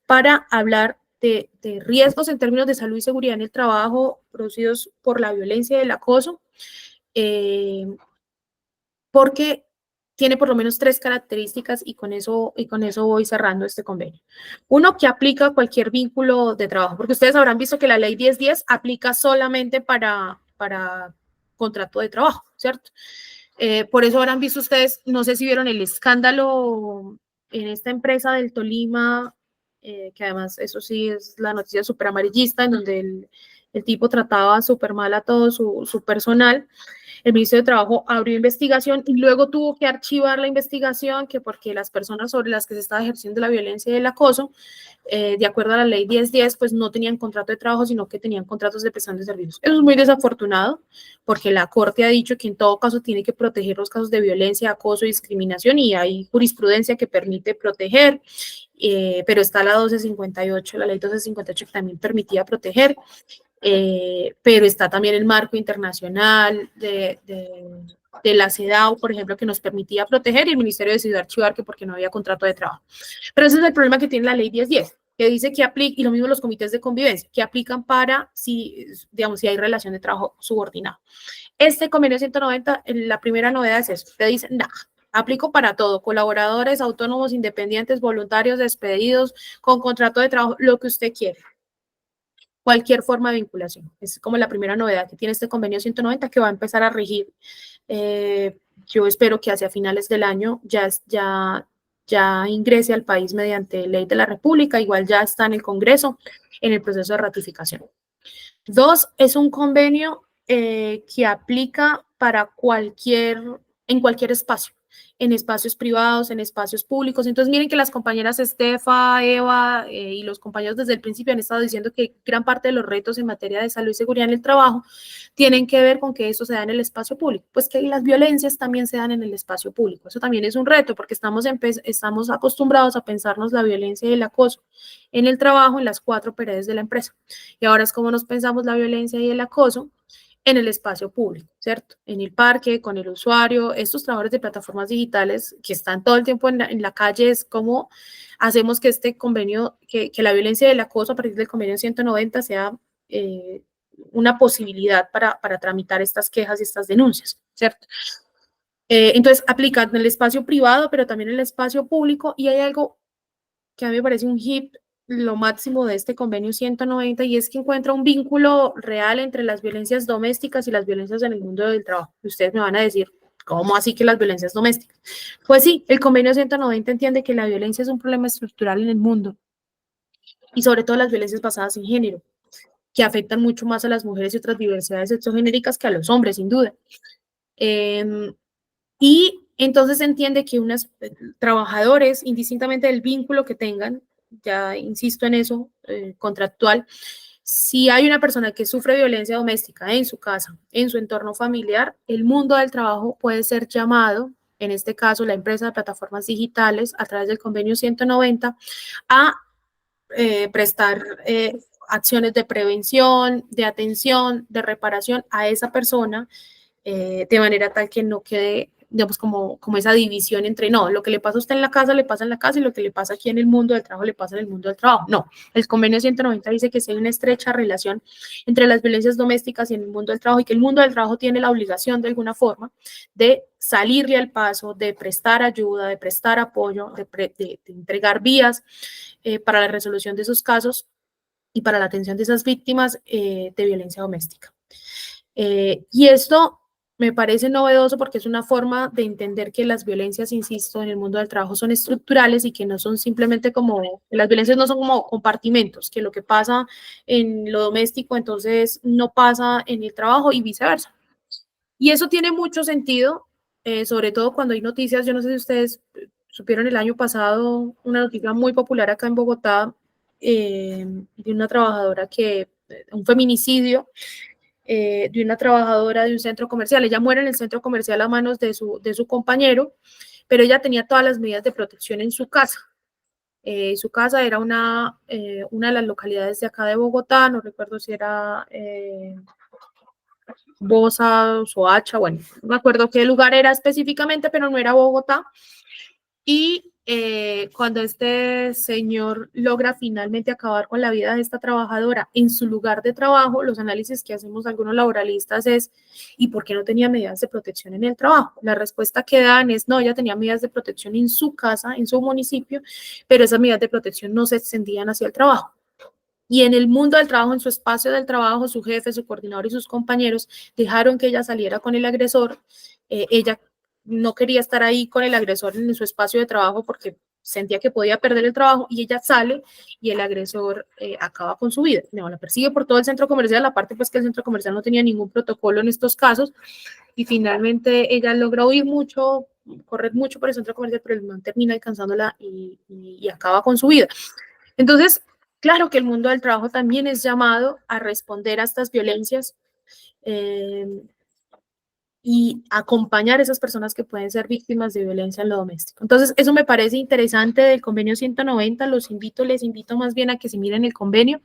para hablar de riesgos en términos de salud y seguridad en el trabajo producidos por la violencia y el acoso, porque tiene por lo menos 3 características, y con eso voy cerrando este convenio. Uno, que aplica cualquier vínculo de trabajo, porque ustedes habrán visto que la ley 1010 aplica solamente para contrato de trabajo, ¿cierto? Por eso habrán visto ustedes, no sé si vieron el escándalo en esta empresa del Tolima, que además eso sí es la noticia súper amarillista, en donde el tipo trataba súper mal a todo su personal. El Ministerio de Trabajo abrió investigación y luego tuvo que archivar la investigación, que porque las personas sobre las que se estaba ejerciendo la violencia y el acoso, de acuerdo a la ley 1010, pues no tenían contrato de trabajo, sino que tenían contratos de prestación de servicios. Eso es muy desafortunado, porque la Corte ha dicho que en todo caso tiene que proteger los casos de violencia, acoso y discriminación, y hay jurisprudencia que permite proteger, pero está la 1258, la ley 1258, que también permitía proteger. Pero está también el marco internacional de la CEDAW, por ejemplo, que nos permitía proteger, y el ministerio decidió archivar que porque no había contrato de trabajo. Pero ese es el problema que tiene la ley 1010, que dice que aplica, y lo mismo los comités de convivencia, que aplican para si hay relación de trabajo subordinado. Este convenio 190, la primera novedad es eso, te dicen, Aplico para todo, colaboradores, autónomos, independientes, voluntarios, despedidos, con contrato de trabajo, lo que usted quiera. Cualquier forma de vinculación. Es como la primera novedad que tiene este convenio 190 que va a empezar a regir. Yo espero que hacia finales del año ya ingrese al país mediante ley de la República, igual ya está en el Congreso en el proceso de ratificación. 2, es un convenio que aplica para en cualquier espacio, en espacios privados, en espacios públicos. Entonces, miren que las compañeras Estefa, Eva y los compañeros desde el principio han estado diciendo que gran parte de los retos en materia de salud y seguridad en el trabajo tienen que ver con que eso se da en el espacio público, pues que las violencias también se dan en el espacio público. Eso también es un reto porque estamos acostumbrados a pensarnos la violencia y el acoso en el trabajo en las 4 paredes de la empresa. Y ahora es como nos pensamos la violencia y el acoso en el espacio público, ¿cierto? En el parque, con el usuario, estos trabajadores de plataformas digitales que están todo el tiempo en la calle, es como hacemos que este convenio, que la violencia y el acoso a partir del convenio 190 sea una posibilidad para tramitar estas quejas y estas denuncias, ¿cierto? Entonces, aplica en el espacio privado, pero también en el espacio público, y hay algo que a mí me parece un hit, lo máximo de este convenio 190, y es que encuentra un vínculo real entre las violencias domésticas y las violencias en el mundo del trabajo. Ustedes me van a decir, ¿cómo así que las violencias domésticas? Pues sí, el convenio 190 entiende que la violencia es un problema estructural en el mundo, y sobre todo las violencias basadas en género, que afectan mucho más a las mujeres y otras diversidades sexogenéricas que a los hombres, sin duda. Y entonces se entiende que unos trabajadores, indistintamente del vínculo que tengan, ya insisto en eso, contractual, si hay una persona que sufre violencia doméstica en su casa, en su entorno familiar, el mundo del trabajo puede ser llamado, en este caso la empresa de plataformas digitales, a través del convenio 190, a prestar acciones de prevención, de atención, de reparación a esa persona, de manera tal que no quede, digamos, como esa división entre, no, lo que le pasa a usted en la casa, le pasa en la casa, y lo que le pasa aquí en el mundo del trabajo, le pasa en el mundo del trabajo. No, el convenio 190 dice que sí hay una estrecha relación entre las violencias domésticas y en el mundo del trabajo, y que el mundo del trabajo tiene la obligación de alguna forma de salirle al paso, de prestar ayuda, de prestar apoyo, de entregar vías para la resolución de esos casos y para la atención de esas víctimas de violencia doméstica. Y esto me parece novedoso porque es una forma de entender que las violencias, insisto, en el mundo del trabajo son estructurales y que no son simplemente las violencias no son como compartimentos, que lo que pasa en lo doméstico entonces no pasa en el trabajo y viceversa. Y eso tiene mucho sentido, sobre todo cuando hay noticias. Yo no sé si ustedes supieron el año pasado una noticia muy popular acá en Bogotá de una trabajadora un feminicidio de una trabajadora de un centro comercial. Ella muere en el centro comercial a manos de su compañero, pero ella tenía todas las medidas de protección en su casa. Su casa era una de las localidades de acá de Bogotá, no recuerdo si era Bosa, Soacha, bueno, no me acuerdo qué lugar era específicamente, pero no era Bogotá. Y cuando este señor logra finalmente acabar con la vida de esta trabajadora en su lugar de trabajo, los análisis que hacemos algunos laboralistas es, ¿y por qué no tenía medidas de protección en el trabajo? La respuesta que dan es, no, ella tenía medidas de protección en su casa, en su municipio, pero esas medidas de protección no se extendían hacia el trabajo. Y en el mundo del trabajo, en su espacio del trabajo, su jefe, su coordinador y sus compañeros dejaron que ella saliera con el agresor. Ella no quería estar ahí con el agresor en su espacio de trabajo porque sentía que podía perder el trabajo, y ella sale y el agresor acaba con su vida. La persigue por todo el centro comercial, aparte pues que el centro comercial no tenía ningún protocolo en estos casos, y finalmente ella logra huir mucho, correr mucho por el centro comercial, pero el man termina alcanzándola y acaba con su vida. Entonces, claro que el mundo del trabajo también es llamado a responder a estas violencias y acompañar a esas personas que pueden ser víctimas de violencia en lo doméstico. Entonces, eso me parece interesante del convenio 190. Les invito más bien a que se miren el convenio,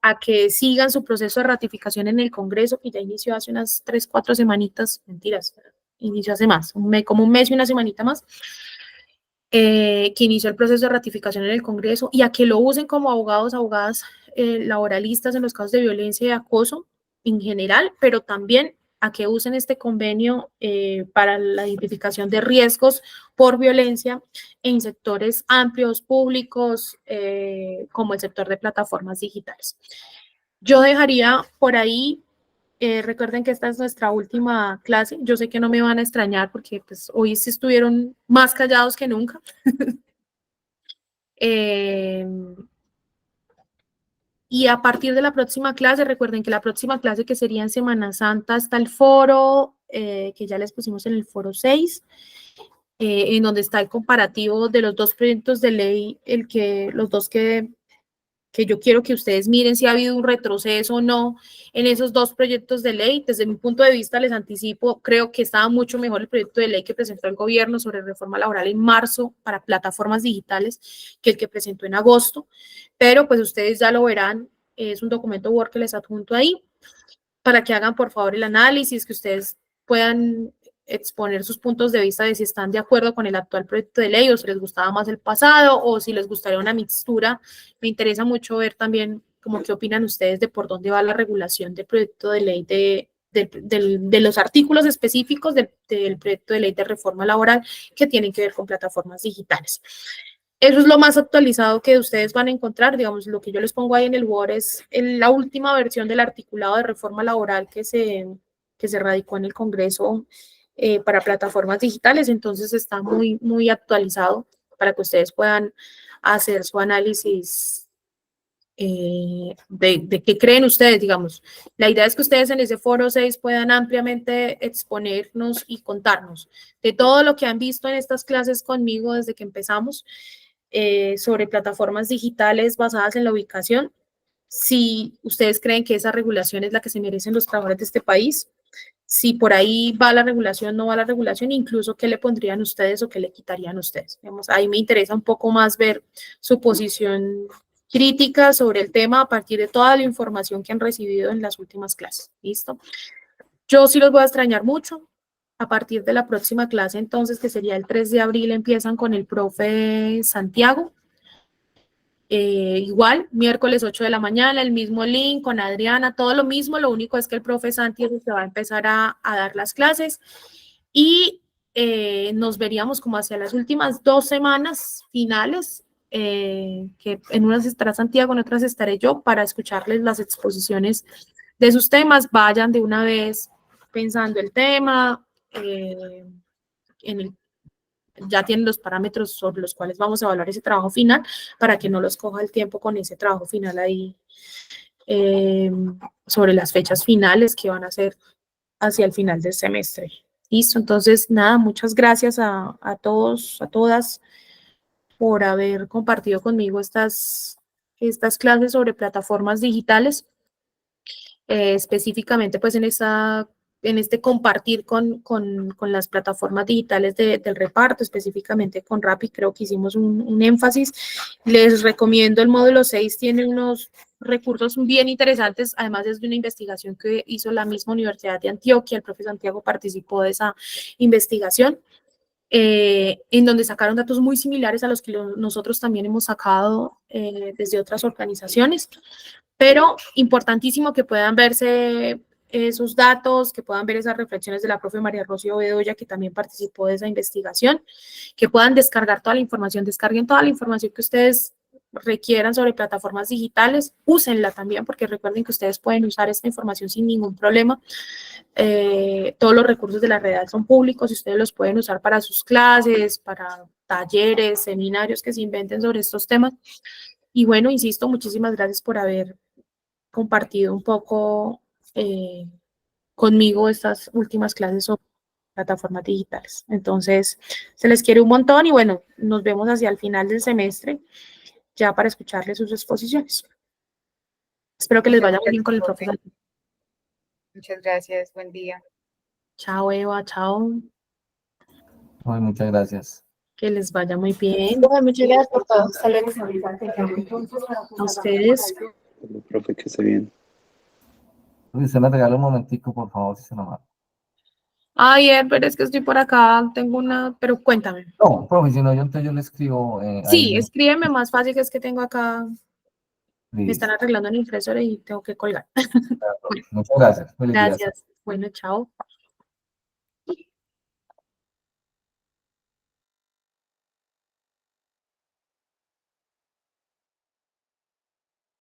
a que sigan su proceso de ratificación en el Congreso, que ya inició hace unas 3, 4 semanitas, mentiras, inició hace más, como un mes y una semanita más, que inició el proceso de ratificación en el Congreso, y a que lo usen como abogadas laboralistas en los casos de violencia y acoso en general, pero también a que usen este convenio para la identificación de riesgos por violencia en sectores amplios, públicos, como el sector de plataformas digitales. Yo dejaría por ahí, recuerden que esta es nuestra última clase. Yo sé que no me van a extrañar porque pues, hoy sí estuvieron más callados que nunca. Y a partir de la próxima clase, recuerden que la próxima clase que sería en Semana Santa está el foro, que ya les pusimos en el foro 6, en donde está el comparativo de los dos proyectos de ley, los dos que yo quiero que ustedes miren si ha habido un retroceso o no en esos dos proyectos de ley. Desde mi punto de vista, les anticipo, creo que estaba mucho mejor el proyecto de ley que presentó el gobierno sobre reforma laboral en marzo para plataformas digitales que el que presentó en agosto, pero pues ustedes ya lo verán, es un documento Word que les adjunto ahí, para que hagan por favor el análisis, que ustedes puedan exponer sus puntos de vista de si están de acuerdo con el actual proyecto de ley o si les gustaba más el pasado o si les gustaría una mixtura. Me interesa mucho ver también como qué opinan ustedes de por dónde va la regulación del proyecto de ley de los artículos específicos del proyecto de ley de reforma laboral que tienen que ver con plataformas digitales. Eso es lo más actualizado que ustedes van a encontrar, digamos, lo que yo les pongo ahí en el Word es la última versión del articulado de reforma laboral que se radicó en el Congreso para plataformas digitales, entonces está muy, muy actualizado para que ustedes puedan hacer su análisis de qué creen ustedes, digamos. La idea es que ustedes en ese foro 6 puedan ampliamente exponernos y contarnos de todo lo que han visto en estas clases conmigo desde que empezamos sobre plataformas digitales basadas en la ubicación, si ustedes creen que esa regulación es la que se merecen los trabajadores de este país, si por ahí va la regulación, no va la regulación, incluso qué le pondrían ustedes o qué le quitarían ustedes. Digamos, ahí me interesa un poco más ver su posición crítica sobre el tema a partir de toda la información que han recibido en las últimas clases. ¿Listo? Yo sí los voy a extrañar mucho. A partir de la próxima clase, entonces, que sería el 3 de abril, empiezan con el profe Santiago. Igual, miércoles 8 de la mañana, el mismo link con Adriana, todo lo mismo, lo único es que el profe Santiago se va a empezar a dar las clases y nos veríamos como hacia las últimas 2 semanas finales, que en unas estará Santiago, en otras estaré yo, para escucharles las exposiciones de sus temas. Vayan de una vez pensando el tema, ya tienen los parámetros sobre los cuales vamos a evaluar ese trabajo final para que no los coja el tiempo con ese trabajo final ahí sobre las fechas finales que van a ser hacia el final del semestre. Listo, entonces nada, muchas gracias a todos, a todas por haber compartido conmigo estas clases sobre plataformas digitales, específicamente pues en este compartir con las plataformas digitales del reparto, específicamente con Rappi, creo que hicimos un énfasis. Les recomiendo el módulo 6, tiene unos recursos bien interesantes, además es de una investigación que hizo la misma Universidad de Antioquia, el profe Santiago participó de esa investigación, en donde sacaron datos muy similares a los que nosotros también hemos sacado desde otras organizaciones, pero importantísimo que puedan verse esos datos, que puedan ver esas reflexiones de la profe María Rocío Bedoya, que también participó de esa investigación, que puedan descargar toda la información, descarguen toda la información que ustedes requieran sobre plataformas digitales, úsenla también, porque recuerden que ustedes pueden usar esta información sin ningún problema. Todos los recursos de la red son públicos y ustedes los pueden usar para sus clases, para talleres, seminarios que se inventen sobre estos temas. Y bueno, insisto, muchísimas gracias por haber compartido un poco conmigo estas últimas clases sobre plataformas digitales. Entonces, se les quiere un montón y bueno, nos vemos hacia el final del semestre ya para escucharles sus exposiciones. Espero que les vaya muy bien con el profesor. Muchas gracias, buen día. Chao, Eva, chao. Ay, muchas gracias. Que les vaya muy bien. Muchas gracias por todo. Hasta luego. A ustedes. Profe, que esté bien. Usted me regala un momentico, por favor, si se lo manda. Ay, pero es que estoy por acá, tengo una, pero cuéntame. No, profe, si no, entonces yo le escribo. Sí, ahí. escríbeme más fácil, que es que tengo acá, me Listo. están arreglando en la impresora y tengo que colgar. Muchas gracias. Feliz día. Gracias. Bueno, chao.